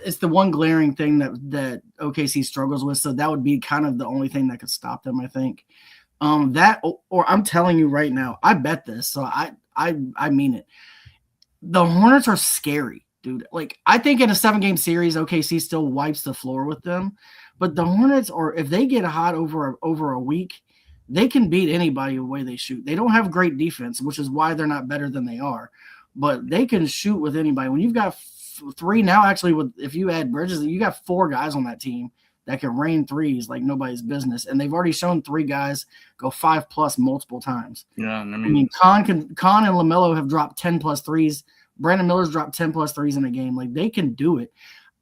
Speaker 3: it's the one glaring thing that OKC struggles with. So that would be kind of the only thing that could stop them, I think. That or I'm telling you right now, I bet this. So I mean it. The Hornets are scary, dude. Like I think in a 7-game series, OKC still wipes the floor with them. But the Hornets, or if they get hot over a week, they can beat anybody the way they shoot. They don't have great defense, which is why they're not better than they are. But they can shoot with anybody. When you've got 3 now, actually, if you add Bridges, you got 4 guys on that team that can rain threes like nobody's business. And they've already shown 3 guys go 5+ multiple times.
Speaker 2: Yeah,
Speaker 3: I mean, Con and LaMelo have dropped 10+ threes. Brandon Miller's dropped 10+ threes in a game. Like they can do it.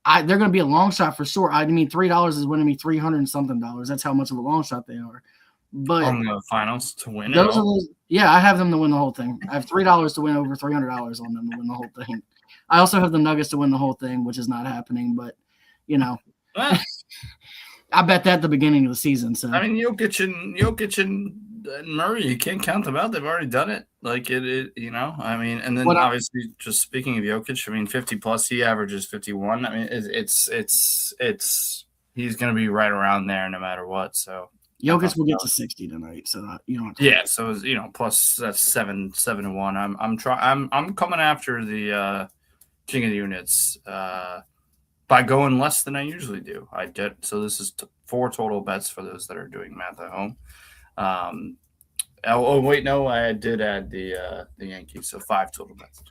Speaker 3: They're going to be a long shot for sure. I mean, $3 is winning me $300 and something. That's how much of a long shot they are. But
Speaker 2: on the finals to win
Speaker 3: I have them to win the whole thing. I have $3 to win over $300 on them to win the whole thing. I also have the Nuggets to win the whole thing, which is not happening. But you know, I bet that at the beginning of the season. So
Speaker 2: I mean, Jokic and Murray, you can't count them out. They've already done it. Like it you know. I mean, and then obviously, just speaking of Jokic, I mean, 50+, he averages 51. I mean, it's he's going to be right around there no matter what. So.
Speaker 3: Jokic will get to 60 tonight, so you don't.
Speaker 2: So plus that's 7-1. I'm coming after the King of the Units by going less than I usually do. I did so. This is 4 total bets for those that are doing math at home. I did add the Yankees, so 5 total bets.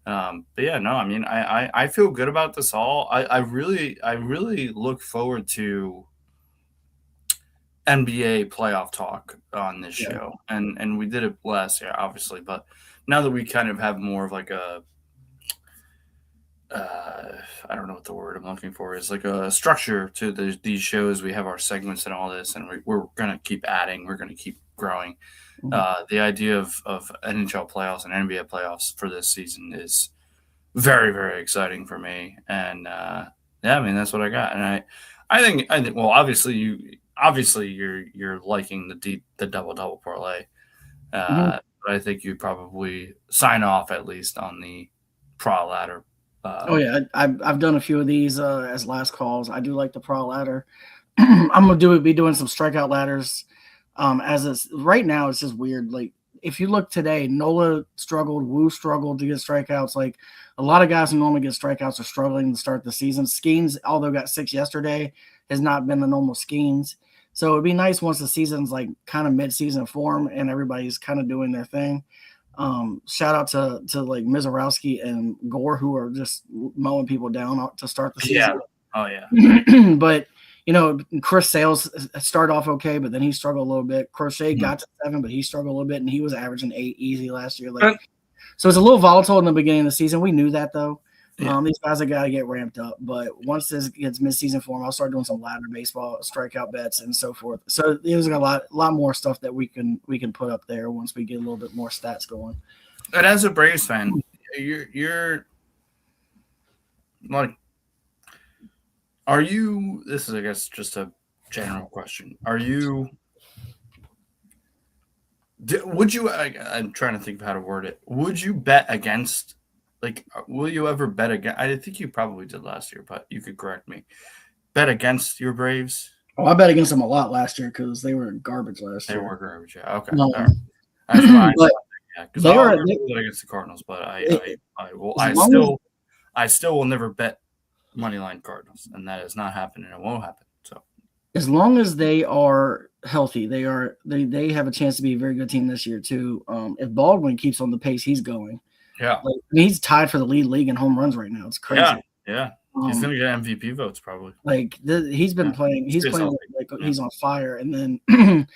Speaker 2: But yeah, no, I mean, I feel good about this all. I really look forward to NBA playoff talk on this show, and we did it last year, obviously, but now that we kind of have more of like a I don't know what the word I'm looking for is, like a structure to these shows. We have our segments and all this, and we're gonna keep adding, we're gonna keep growing. The idea of NHL playoffs and NBA playoffs for this season is very, very exciting for me, and I mean that's what I got, and I think well, obviously you're liking the double parlay. But I think you probably sign off at least on the Pro Ladder.
Speaker 3: I've done a few of these as last calls. I do like the Pro Ladder. I'm gonna be doing some strikeout ladders. As it's right now, it's just weird. Like if you look today, Nola struggled, Wu struggled to get strikeouts. Like a lot of guys who normally get strikeouts are struggling to start the season. Skeens, although got 6 yesterday, has not been the normal Skeens. So it'd be nice once the season's like kind of mid-season form and everybody's kind of doing their thing. Shout out to like Mizorowski and Gore, who are just mowing people down to start the season.
Speaker 2: Oh yeah.
Speaker 3: But Chris Sales started off okay, but then he struggled a little bit. Crochet got to 7, but he struggled a little bit, and he was averaging 8 easy last year. So it's a little volatile in the beginning of the season. We knew that though. These guys have got to get ramped up. But once this gets mid-season form, I'll start doing some ladder baseball, strikeout bets, and so forth. So there's a lot more stuff that we can put up there once we get a little bit more stats going.
Speaker 2: And as a Braves fan, you're like, are you? This is, I guess, just a general question. Are you? Would you? I'm trying to think of how to word it. Would you bet against? Like, will you ever bet against? I think you probably did last year, but you could correct me. Bet against your Braves?
Speaker 3: Oh, I bet against them a lot last year because they were garbage last year.
Speaker 2: They were garbage, yeah. Okay. All right. That's fine. Because I bet against the Cardinals, but I still will never bet moneyline Cardinals, and that is not happening. It won't happen. So
Speaker 3: as long as they are healthy, they have a chance to be a very good team this year too. If Baldwin keeps on the pace he's going.
Speaker 2: Yeah,
Speaker 3: he's tied for the league in home runs right now. It's crazy.
Speaker 2: Yeah. He's gonna get MVP votes probably.
Speaker 3: He's been playing. He's playing like he's on fire. And then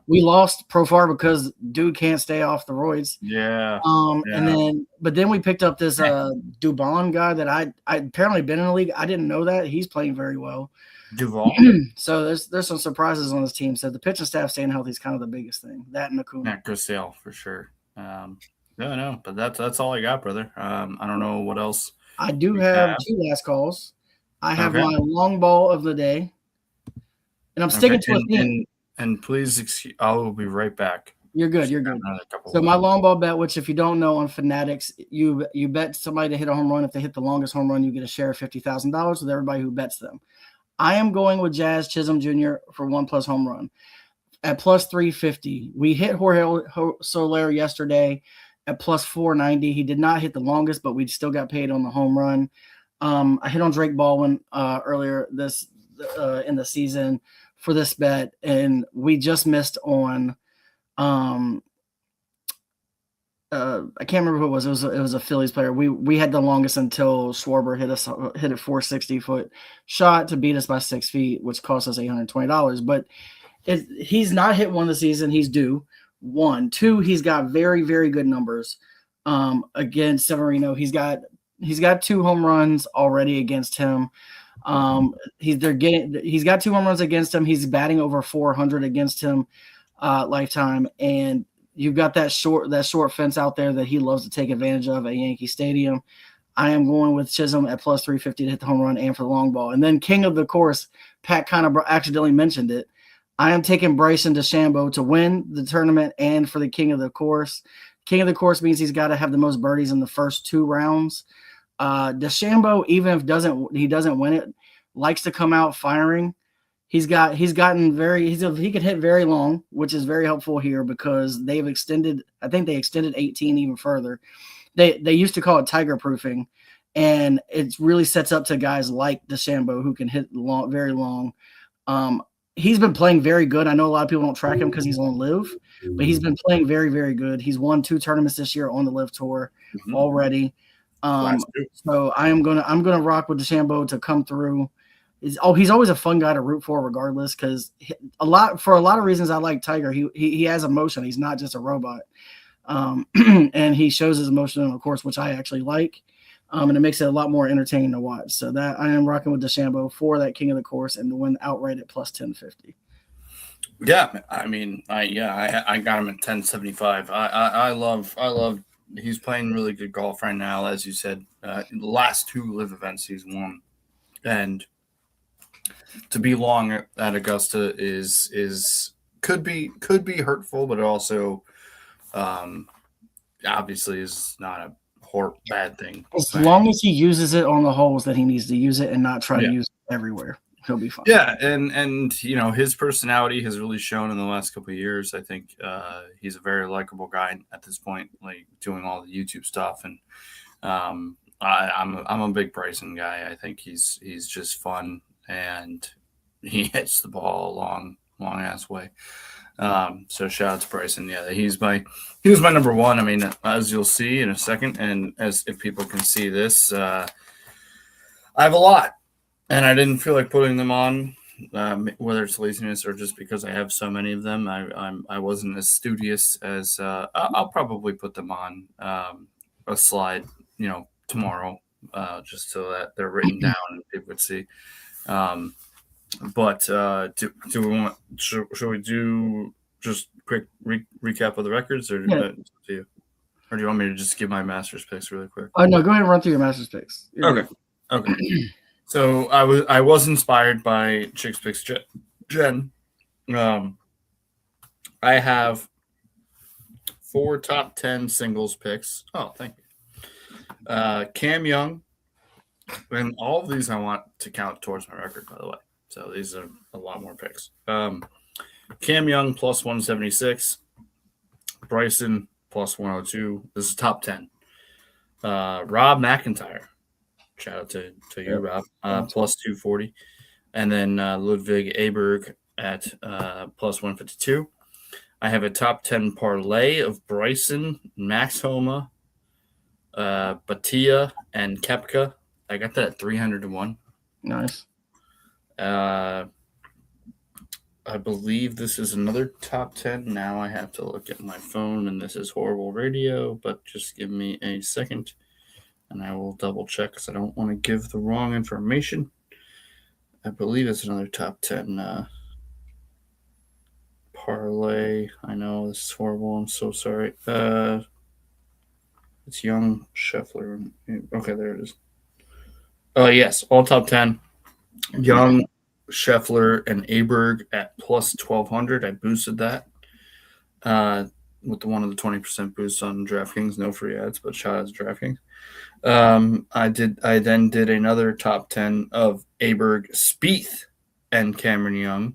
Speaker 3: we lost Profar because dude can't stay off the roids.
Speaker 2: Yeah.
Speaker 3: And then we picked up this Dubon guy that I apparently been in the league. I didn't know that. He's playing very well.
Speaker 2: Duval.
Speaker 3: So there's some surprises on this team. So the pitching staff staying healthy is kind of the biggest thing. That and Acuna.
Speaker 2: Matt Grisale for sure. No, but that's all I got, brother. I don't know what else.
Speaker 3: I do have two last calls. I have my long ball of the day, and I'm sticking to a theme.
Speaker 2: And please excuse. I will be right back.
Speaker 3: You're good. You're good. So my long ball bet, which if you don't know on Fanatics, you bet somebody to hit a home run. If they hit the longest home run, you get a share of $50,000 with everybody who bets them. I am going with Jazz Chisholm Jr. for 1+ home run at plus 350. We hit Jorge Soler yesterday at plus 490. He did not hit the longest, but we still got paid on the home run. I hit on Drake Baldwin earlier this in the season for this bet, and we just missed on I can't remember who it was. It was a Phillies player. We had the longest until Schwarber hit a 460-foot shot to beat us by 6 feet, which cost us $820. But he's not hit one this season. He's due. 1, 2. He's got very, very good numbers against Severino. He's got 2 home runs already against him. He's got 2 home runs against him. He's batting over 400 against him lifetime, and you've got that short fence out there that he loves to take advantage of at Yankee Stadium. I am going with Chisholm at plus 350 to hit the home run and for the long ball. And then king of the course, Pat kind of accidentally mentioned it. I am taking Bryson DeChambeau to win the tournament and for the king of the course. King of the course means he's got to have the most birdies in the first 2 rounds. DeChambeau, even if he doesn't win it, likes to come out firing. He could hit very long, which is very helpful here because they've extended. I think they extended 18 even further. They used to call it tiger proofing, and it really sets up to guys like DeChambeau who can hit long, very long. He's been playing very good. I know a lot of people don't track him because he's on LIV, but he's been playing very, very good. He's won 2 tournaments this year on the LIV Tour already. So I'm gonna rock with DeChambeau to come through. He's always a fun guy to root for, regardless, because for a lot of reasons I like Tiger. He has emotion. He's not just a robot, and he shows his emotion on the course, which I actually like, and it makes it a lot more entertaining to watch. So that I am rocking with DeChambeau for that king of the course and to win outright at plus 1050.
Speaker 2: Yeah, I mean, I got him at 1075. I love. He's playing really good golf right now, as you said. The last 2 LIV events he's won, and to be long at Augusta is could be hurtful, but it also obviously is not a bad thing.
Speaker 3: As long as he uses it on the holes that he needs to use it and not try to use it everywhere, he'll be fine.
Speaker 2: Yeah, and his personality has really shown in the last couple of years. I think he's a very likable guy at this point, like doing all the YouTube stuff, and I'm a big Bryson guy. I think he's just fun. And he hits the ball a long ass way. So shout out to Bryson. Yeah, he was my number 1. I mean, as you'll see in a second, and as if people can see this, I have a lot, and I didn't feel like putting them on, whether it's laziness or just because I have so many of them. I wasn't as studious as I'll probably put them on a slide, tomorrow, just so that they're written down and people would see. But do we want? Should we do just quick recap of the records, or do you want me to just give my Masters picks really quick?
Speaker 3: Oh no, go ahead and run through your Masters picks.
Speaker 2: Okay. So I was inspired by Chicks Picks Jen. I have 4 top 10 singles picks. Oh, thank you. Cam Young. And all of these I want to count towards my record, by the way. So these are a lot more picks. Cam Young plus 176. Bryson plus 102. This is top 10. Rob McIntyre. Shout out to you, Rob. Plus 240. And then Ludwig Aberg at plus 152. I have a top 10 parlay of Bryson, Max Homa, Batia, and Koepka. I got that at 300 to 1.
Speaker 3: Nice.
Speaker 2: I believe this is another top 10. Now I have to look at my phone, and this is horrible radio, but just give me a second, and I will double check because I don't want to give the wrong information. I believe it's another top 10 parlay. I know this is horrible. I'm so sorry. It's Young, Scheffler. Okay, there it is. Oh, yes, all top 10. Young, Scheffler, and Aberg at plus 1,200. I boosted that with the one of the 20% boost on DraftKings. No free ads, but shout out to DraftKings. I then did another top 10 of Aberg, Spieth, and Cameron Young.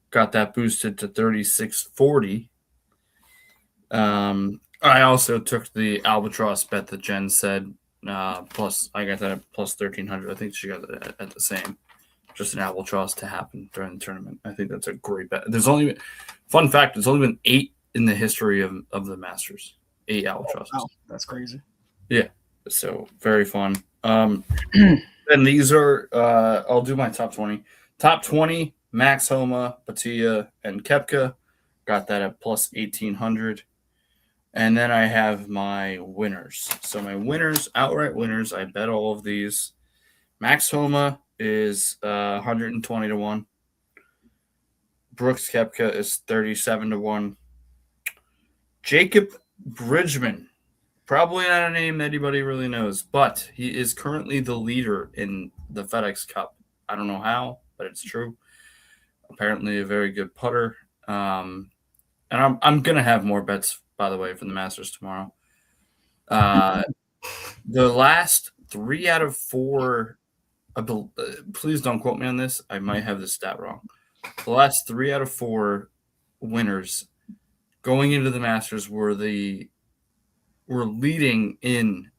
Speaker 2: Got that boosted to 36.40. I also took the Albatross bet that Jen said. Plus, I got that at plus 1,300. I think she got it at the same. Just an Albatross to happen during the tournament. I think that's a great bet. There's only been 8 in the history of the Masters. 8 Albatrosses.
Speaker 3: Wow, that's crazy.
Speaker 2: Yeah. So very fun. And these are I'll do my top 20. Top 20, Max Homa, Batia, and Koepka. Got that at plus 1,800. And then I have my winners. So my winners, outright winners, I bet all of these. Max Homa is 120 to 1. Brooks Koepka is 37 to 1. Jacob Bridgman, probably not a name that anybody really knows, but he is currently the leader in the FedEx Cup. I don't know how, but it's true. Apparently a very good putter. And I'm gonna have more bets, by the way, for the Masters tomorrow. The last 3 out of 4. Please don't quote me on this. I might have this stat wrong. The last 3 out of 4 winners going into the Masters were leading in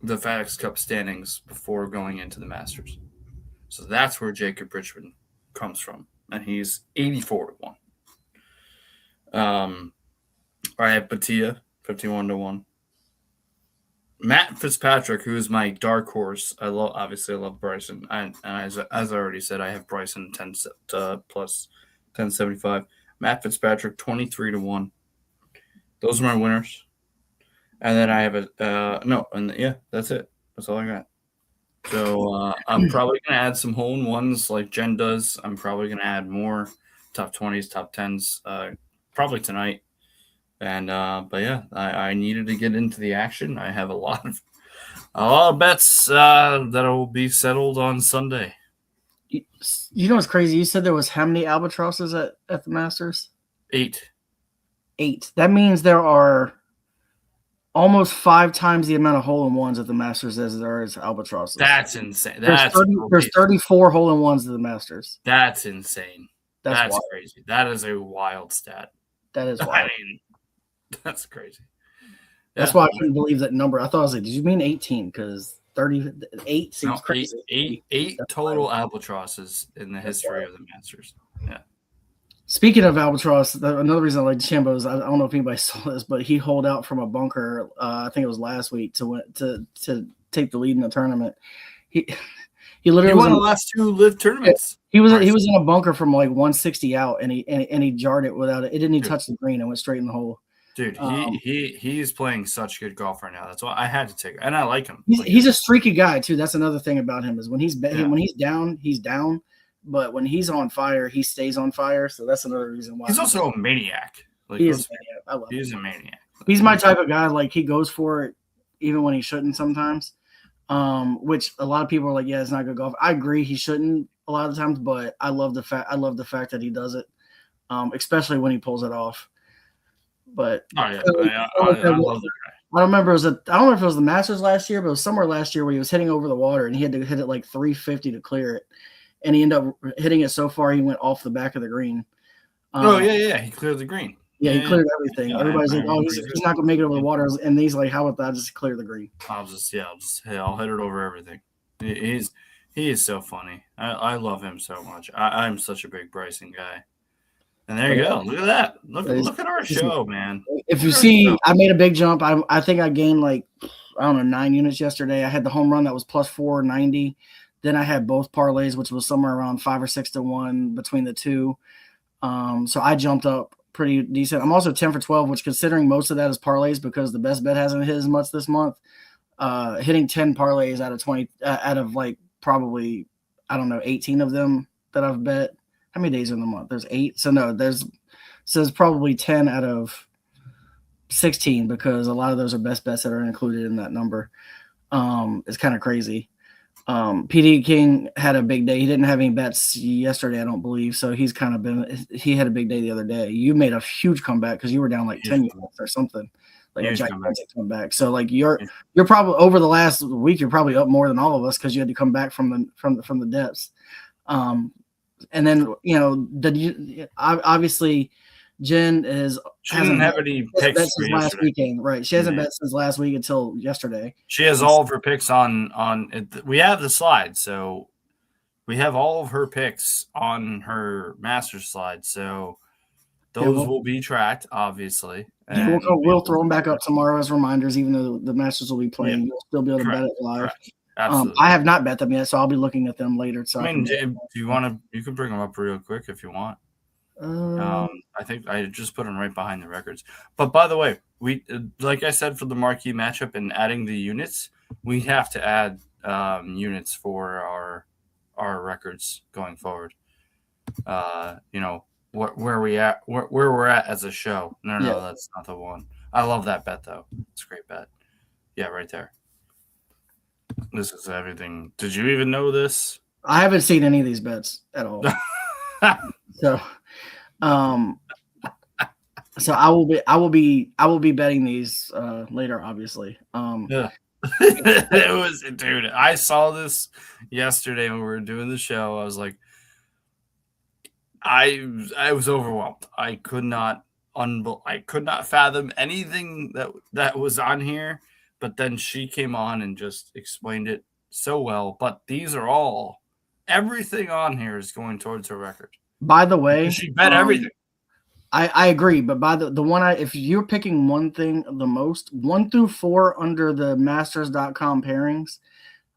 Speaker 2: the FedEx Cup standings before going into the Masters. So that's where Jacob Bridgman comes from, and he's 84 to 1. I have Batia 51 to 1. Matt Fitzpatrick, who is my dark horse. I love Bryson. And as I already said, I have Bryson 10 plus 1075. Matt Fitzpatrick 23 to 1. Those are my winners. And then I have that's it. That's all I got. So I'm probably gonna add some hole in ones like Jen does. I'm probably gonna add more top 20s, top 10s, probably tonight. And but yeah, I needed to get into the action. I have a lot of bets that will be settled on Sunday.
Speaker 3: You know what's crazy? You said there was how many Albatrosses at the Masters?
Speaker 2: 8.
Speaker 3: 8. That means there are almost 5 times the amount of hole-in-ones at the Masters as there is Albatrosses.
Speaker 2: That's insane.
Speaker 3: There's 34 hole-in-ones at the Masters.
Speaker 2: That's insane. That's
Speaker 3: wild.
Speaker 2: crazy. That is a wild stat.
Speaker 3: That is wild.
Speaker 2: I mean, that's crazy.
Speaker 3: That's why I couldn't believe that number. I thought I was like, did you mean 18? Because 38 seems crazy.
Speaker 2: Eight total Albatrosses in the history of the Masters. Yeah.
Speaker 3: Speaking of Albatross, another reason I like DeChambeau is I don't know if anybody saw this, but he holed out from a bunker. I think it was last week to take the lead in the tournament. He literally
Speaker 2: won the last 2 live tournaments.
Speaker 3: He was in a bunker from like 160 out, and he jarred it without it. It didn't even touch the green. It went straight in the hole.
Speaker 2: Dude, he's playing such good golf right now. That's why I had to take it, and I like him.
Speaker 3: He's a streaky guy too. That's another thing about him is when he's down, he's down. But when he's on fire, he stays on fire. So that's another reason why.
Speaker 2: He's also a maniac.
Speaker 3: He is a maniac. I love him.
Speaker 2: He's a maniac.
Speaker 3: He's my type of guy. Like he goes for it even when he shouldn't sometimes. Which a lot of people are like, yeah, it's not good golf. I agree, he shouldn't a lot of the times, but I love the fact that he does it, especially when he pulls it off. But
Speaker 2: I love that guy.
Speaker 3: I don't remember if it was the Masters last year, but it was somewhere last year where he was hitting over the water and he had to hit it like 350 to clear it, and he ended up hitting it so far he went off the back of the green.
Speaker 2: He cleared the green.
Speaker 3: Yeah, he cleared everything. Yeah, everybody's like, "Oh, he's not gonna make it over the water," and he's like, "How about that? Just clear the green."
Speaker 2: I'll hit it over everything. He is so funny. I love him so much. I'm such a big Bryson guy. And there you go. Look at that. Look at our show, man.
Speaker 3: If you see, I made a big jump. I think I gained 9 units yesterday. I had the home run that was plus 490. Then I had both parlays, which was somewhere around 5 or 6 to 1 between the two. So I jumped up pretty decent. I'm also 10 for 12, which considering most of that is parlays because the best bet hasn't hit as much this month. Hitting 10 parlays out of 20, out of like probably, I don't know, 18 of them that I've bet. How many days are in the month? There's 8. So no, there's probably 10 out of 16 because a lot of those are best bets that are included in that number. It's kind of crazy. PD King had a big day. He didn't have any bets yesterday, I don't believe. So he had a big day the other day. You made a huge comeback because you were down like 10 units or something. Like a gigantic comeback. So like you're probably over the last week, you're probably up more than all of us because you had to come back from the depths. And then obviously Jen hasn't
Speaker 2: have any picks
Speaker 3: since last weekend, right? She hasn't bet since last week until yesterday.
Speaker 2: She has all of her picks on it. We have the slide, so we have all of her picks on her master slide. So those will be tracked, obviously.
Speaker 3: And we'll throw them back up tomorrow as reminders, even though the Masters will be playing. You'll still be able to bet it live. I have not bet them yet, so I'll be looking at them later. So
Speaker 2: do you want to? You can bring them up real quick if you want. I think I just put them right behind the records. But by the way, we like I said for the marquee matchup and adding the units, we have to add units for our records going forward. Where we're at as a show. No, that's not the one. I love that bet though. It's a great bet. Yeah, right there. This is everything. Did you even know this?
Speaker 3: I haven't seen any of these bets at all. So I will be betting these later, obviously.
Speaker 2: Yeah. It was, dude, I saw this yesterday when we were doing the show. I was like, I was overwhelmed. I could not fathom anything that was on here, but then she came on and just explained it so well. But these are everything on here is going towards her record.
Speaker 3: By the way,
Speaker 2: she bet everything.
Speaker 3: I agree, but by the one if you're picking one thing the most, 1 through 4 under the masters.com pairings,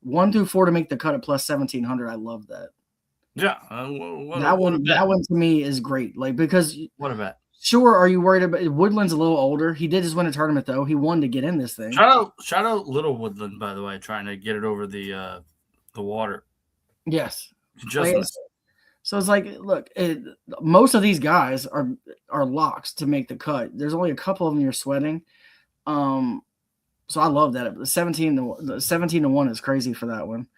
Speaker 3: 1 through 4 to make the cut at plus 1,700. I love that.
Speaker 2: Yeah,
Speaker 3: that one to me is great. Like because
Speaker 2: what a bet.
Speaker 3: Sure, are you worried about Woodland's a little older? He did just win a tournament though. He won to get in this thing.
Speaker 2: Shout out Little Woodland, by the way, trying to get it over the water.
Speaker 3: Yes.
Speaker 2: Just
Speaker 3: so it's like, look, most of these guys are locks to make the cut. There's only a couple of them you're sweating. So I love that. The 17 to 1 is crazy for that one.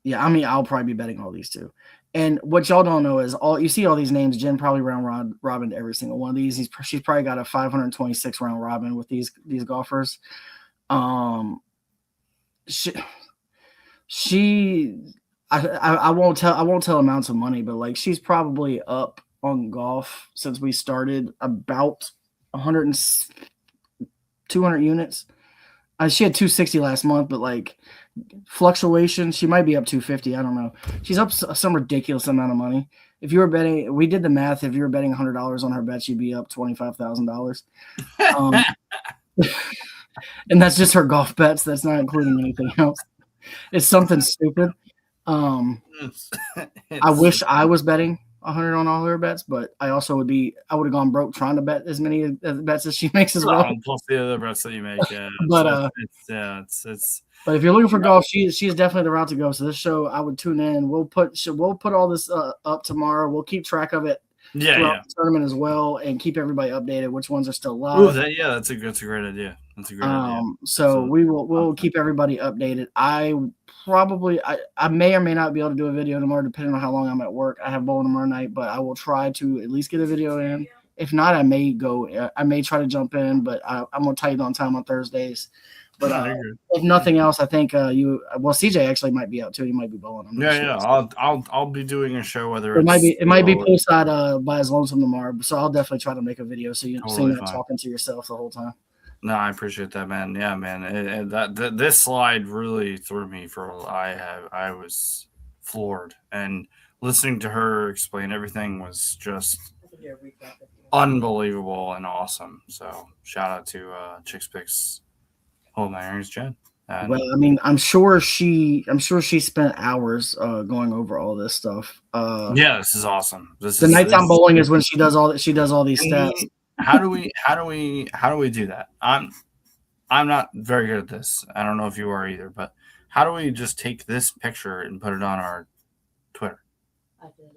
Speaker 3: Yeah, I mean, I'll probably be betting all these too. And what y'all don't know is you see all these names. Jen probably round robin every single one of these. She's probably got a 526 round robin with these golfers. I won't tell amounts of money, but like she's probably up on golf since we started about 100 and 200 units. She had 260 last month, but like fluctuation, she might be up 250. I don't know. She's up some ridiculous amount of money. If you were betting, we did the math. If you were betting $100 on her bet, she'd be up $25,000. And that's just her golf bets. That's not including anything else. It's something stupid. I wish I was betting 100 on all her bets, but I would have gone broke trying to bet as many bets as she makes as well.
Speaker 2: Plus the other bets that you make, yeah.
Speaker 3: But but if you're looking for golf, she's definitely the route to go. So this show, I would tune in. We'll put all this up tomorrow. We'll keep track of it. The tournament as well, and keep everybody updated. Which ones are still live?
Speaker 2: Ooh, that's a great idea. That's a great idea.
Speaker 3: So we'll keep everybody updated. I may or may not be able to do a video tomorrow, depending on how long I'm at work. I have bowling tomorrow night, but I will try to at least get a video in. If not, I may try to jump in, but I'm gonna tighten on time on Thursdays. But if nothing else, I think CJ actually might be out too. He might be bowling.
Speaker 2: I'll be doing a show. Whether
Speaker 3: it might be poolside by his lonesome tomorrow. So I'll definitely try to make a video so you're not talking to yourself the whole time.
Speaker 2: No, I appreciate that, man. Yeah, man. This slide really threw me I was floored, and listening to her explain everything was just unbelievable and awesome. So shout out to Chicks Picks. Hold my earnings, Jen. And
Speaker 3: Well, I mean, I'm sure she spent hours going over all this stuff.
Speaker 2: yeah, this is awesome. This
Speaker 3: The
Speaker 2: is
Speaker 3: nighttime bowling is when she does all these
Speaker 2: Can
Speaker 3: stats.
Speaker 2: we- how do we do that? I'm not very good at this. I don't know if you are either, but how do we just take this picture and put it on our Twitter?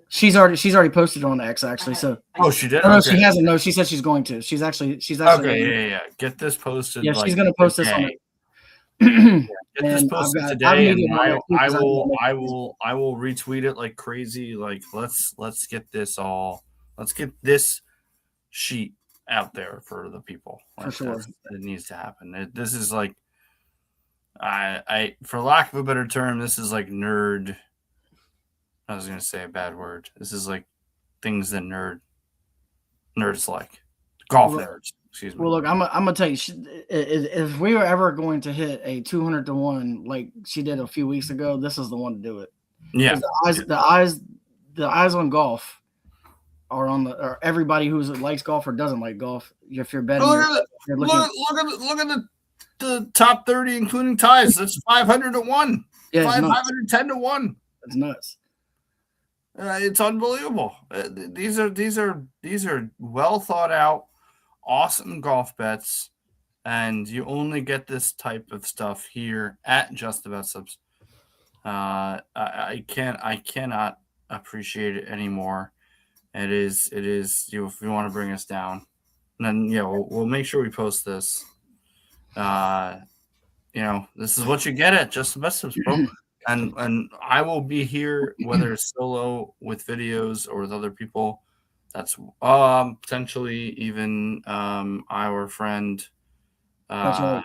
Speaker 3: She's already posted on X actually. So
Speaker 2: Oh, she did.
Speaker 3: no,
Speaker 2: Okay.
Speaker 3: she hasn't. No, she said she's going to. She's actually.
Speaker 2: Okay, yeah. Get this posted.
Speaker 3: Yeah,
Speaker 2: like,
Speaker 3: she's gonna post this on
Speaker 2: today.
Speaker 3: it.
Speaker 2: Get this
Speaker 3: And
Speaker 2: posted
Speaker 3: I've
Speaker 2: today,
Speaker 3: needed
Speaker 2: and
Speaker 3: one or two
Speaker 2: I
Speaker 3: 'cause I
Speaker 2: will
Speaker 3: wanna make
Speaker 2: retweet it like crazy. Like let's get this sheet out there for the people.
Speaker 3: For
Speaker 2: Like,
Speaker 3: sure.
Speaker 2: it needs to happen. This is like, I for lack of a better term, this is like nerd. I was gonna say a bad word. This is like things that nerds like golf
Speaker 3: Well,
Speaker 2: nerds. Excuse me.
Speaker 3: Well, look, I'm gonna tell you, if we were ever going to hit a 200-1 like she did a few weeks ago, this is the one to do it.
Speaker 2: Yeah.
Speaker 3: 'Cause the eyes on golf are on or everybody who likes golf or doesn't like golf. If you're betting, you're looking.
Speaker 2: Look at the top 30, including ties. That's 500-1.
Speaker 3: Yeah, it's nuts.
Speaker 2: 510-1.
Speaker 3: It's nuts.
Speaker 2: It's unbelievable. These are well thought out, awesome golf bets, and you only get this type of stuff here at Just the Bet Slips. I cannot appreciate it anymore. It is if you want to bring us down, then we'll make sure we post this. This is what you get at Just the Bet Slips, bro. And I will be here, whether it's solo with videos or with other people. That's potentially even our friend,
Speaker 3: Yeah,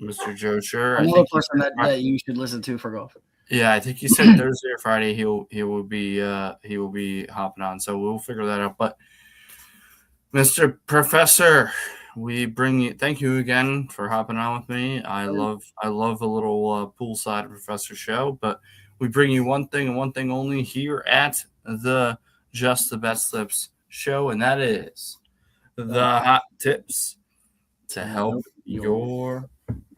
Speaker 2: Mr. Joe. Sure,
Speaker 3: another person that you should listen to for golf.
Speaker 2: Yeah, I think he said Thursday or Friday he will be hopping on. So we'll figure that out. But Mr. Professor, thank you again for hopping on with me. I love a little poolside professor show, but we bring you one thing and one thing only here at the Just the Bet Slips show, and that is the hot tips to help your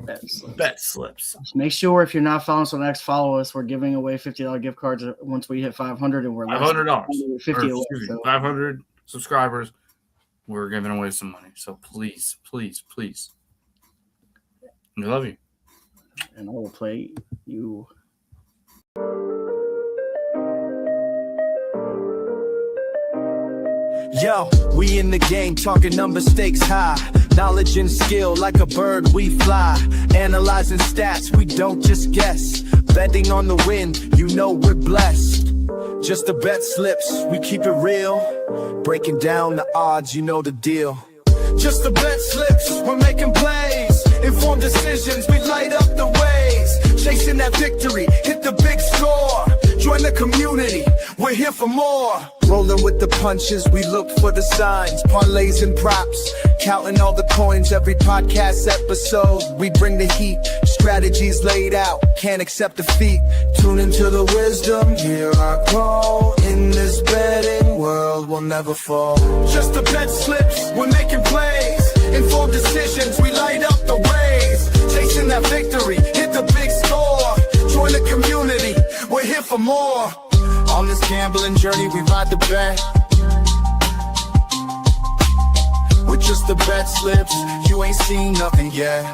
Speaker 2: bet slips.
Speaker 3: Just make sure if you're not following us on X, follow us. We're giving away $50 gift cards once we hit 500, and we're
Speaker 2: $500.
Speaker 3: 50 away. So
Speaker 2: 500 subscribers. We're giving away some money. So please, please, please. We love you.
Speaker 3: and I will play you.
Speaker 1: Yo, we in the game, talking numbers, stakes high. Knowledge and skill, like a bird we fly. Analyzing stats, we don't just guess. Betting on the win, you know we're blessed. Just the bet slips, we keep it real. Breaking down the odds, you know the deal. Just the bet slips, we're making plays. Informed decisions, we light up the ways. Chasing that victory, hit the big score. Join the community, we're here for more. Rolling with the punches, we look for the signs. Parlays and props, counting all the coins every podcast episode. We bring the heat, strategies laid out, can't accept defeat. Tune into the wisdom, hear our call. In this betting world, we'll never fall. Just the bet slips, we're making plays. Informed decisions, we light up the ways. Chasing that victory, hit the big score. Join the community, we're here for more. On this gambling journey, we ride the bet. With just the bet slips, you ain't seen nothing yet.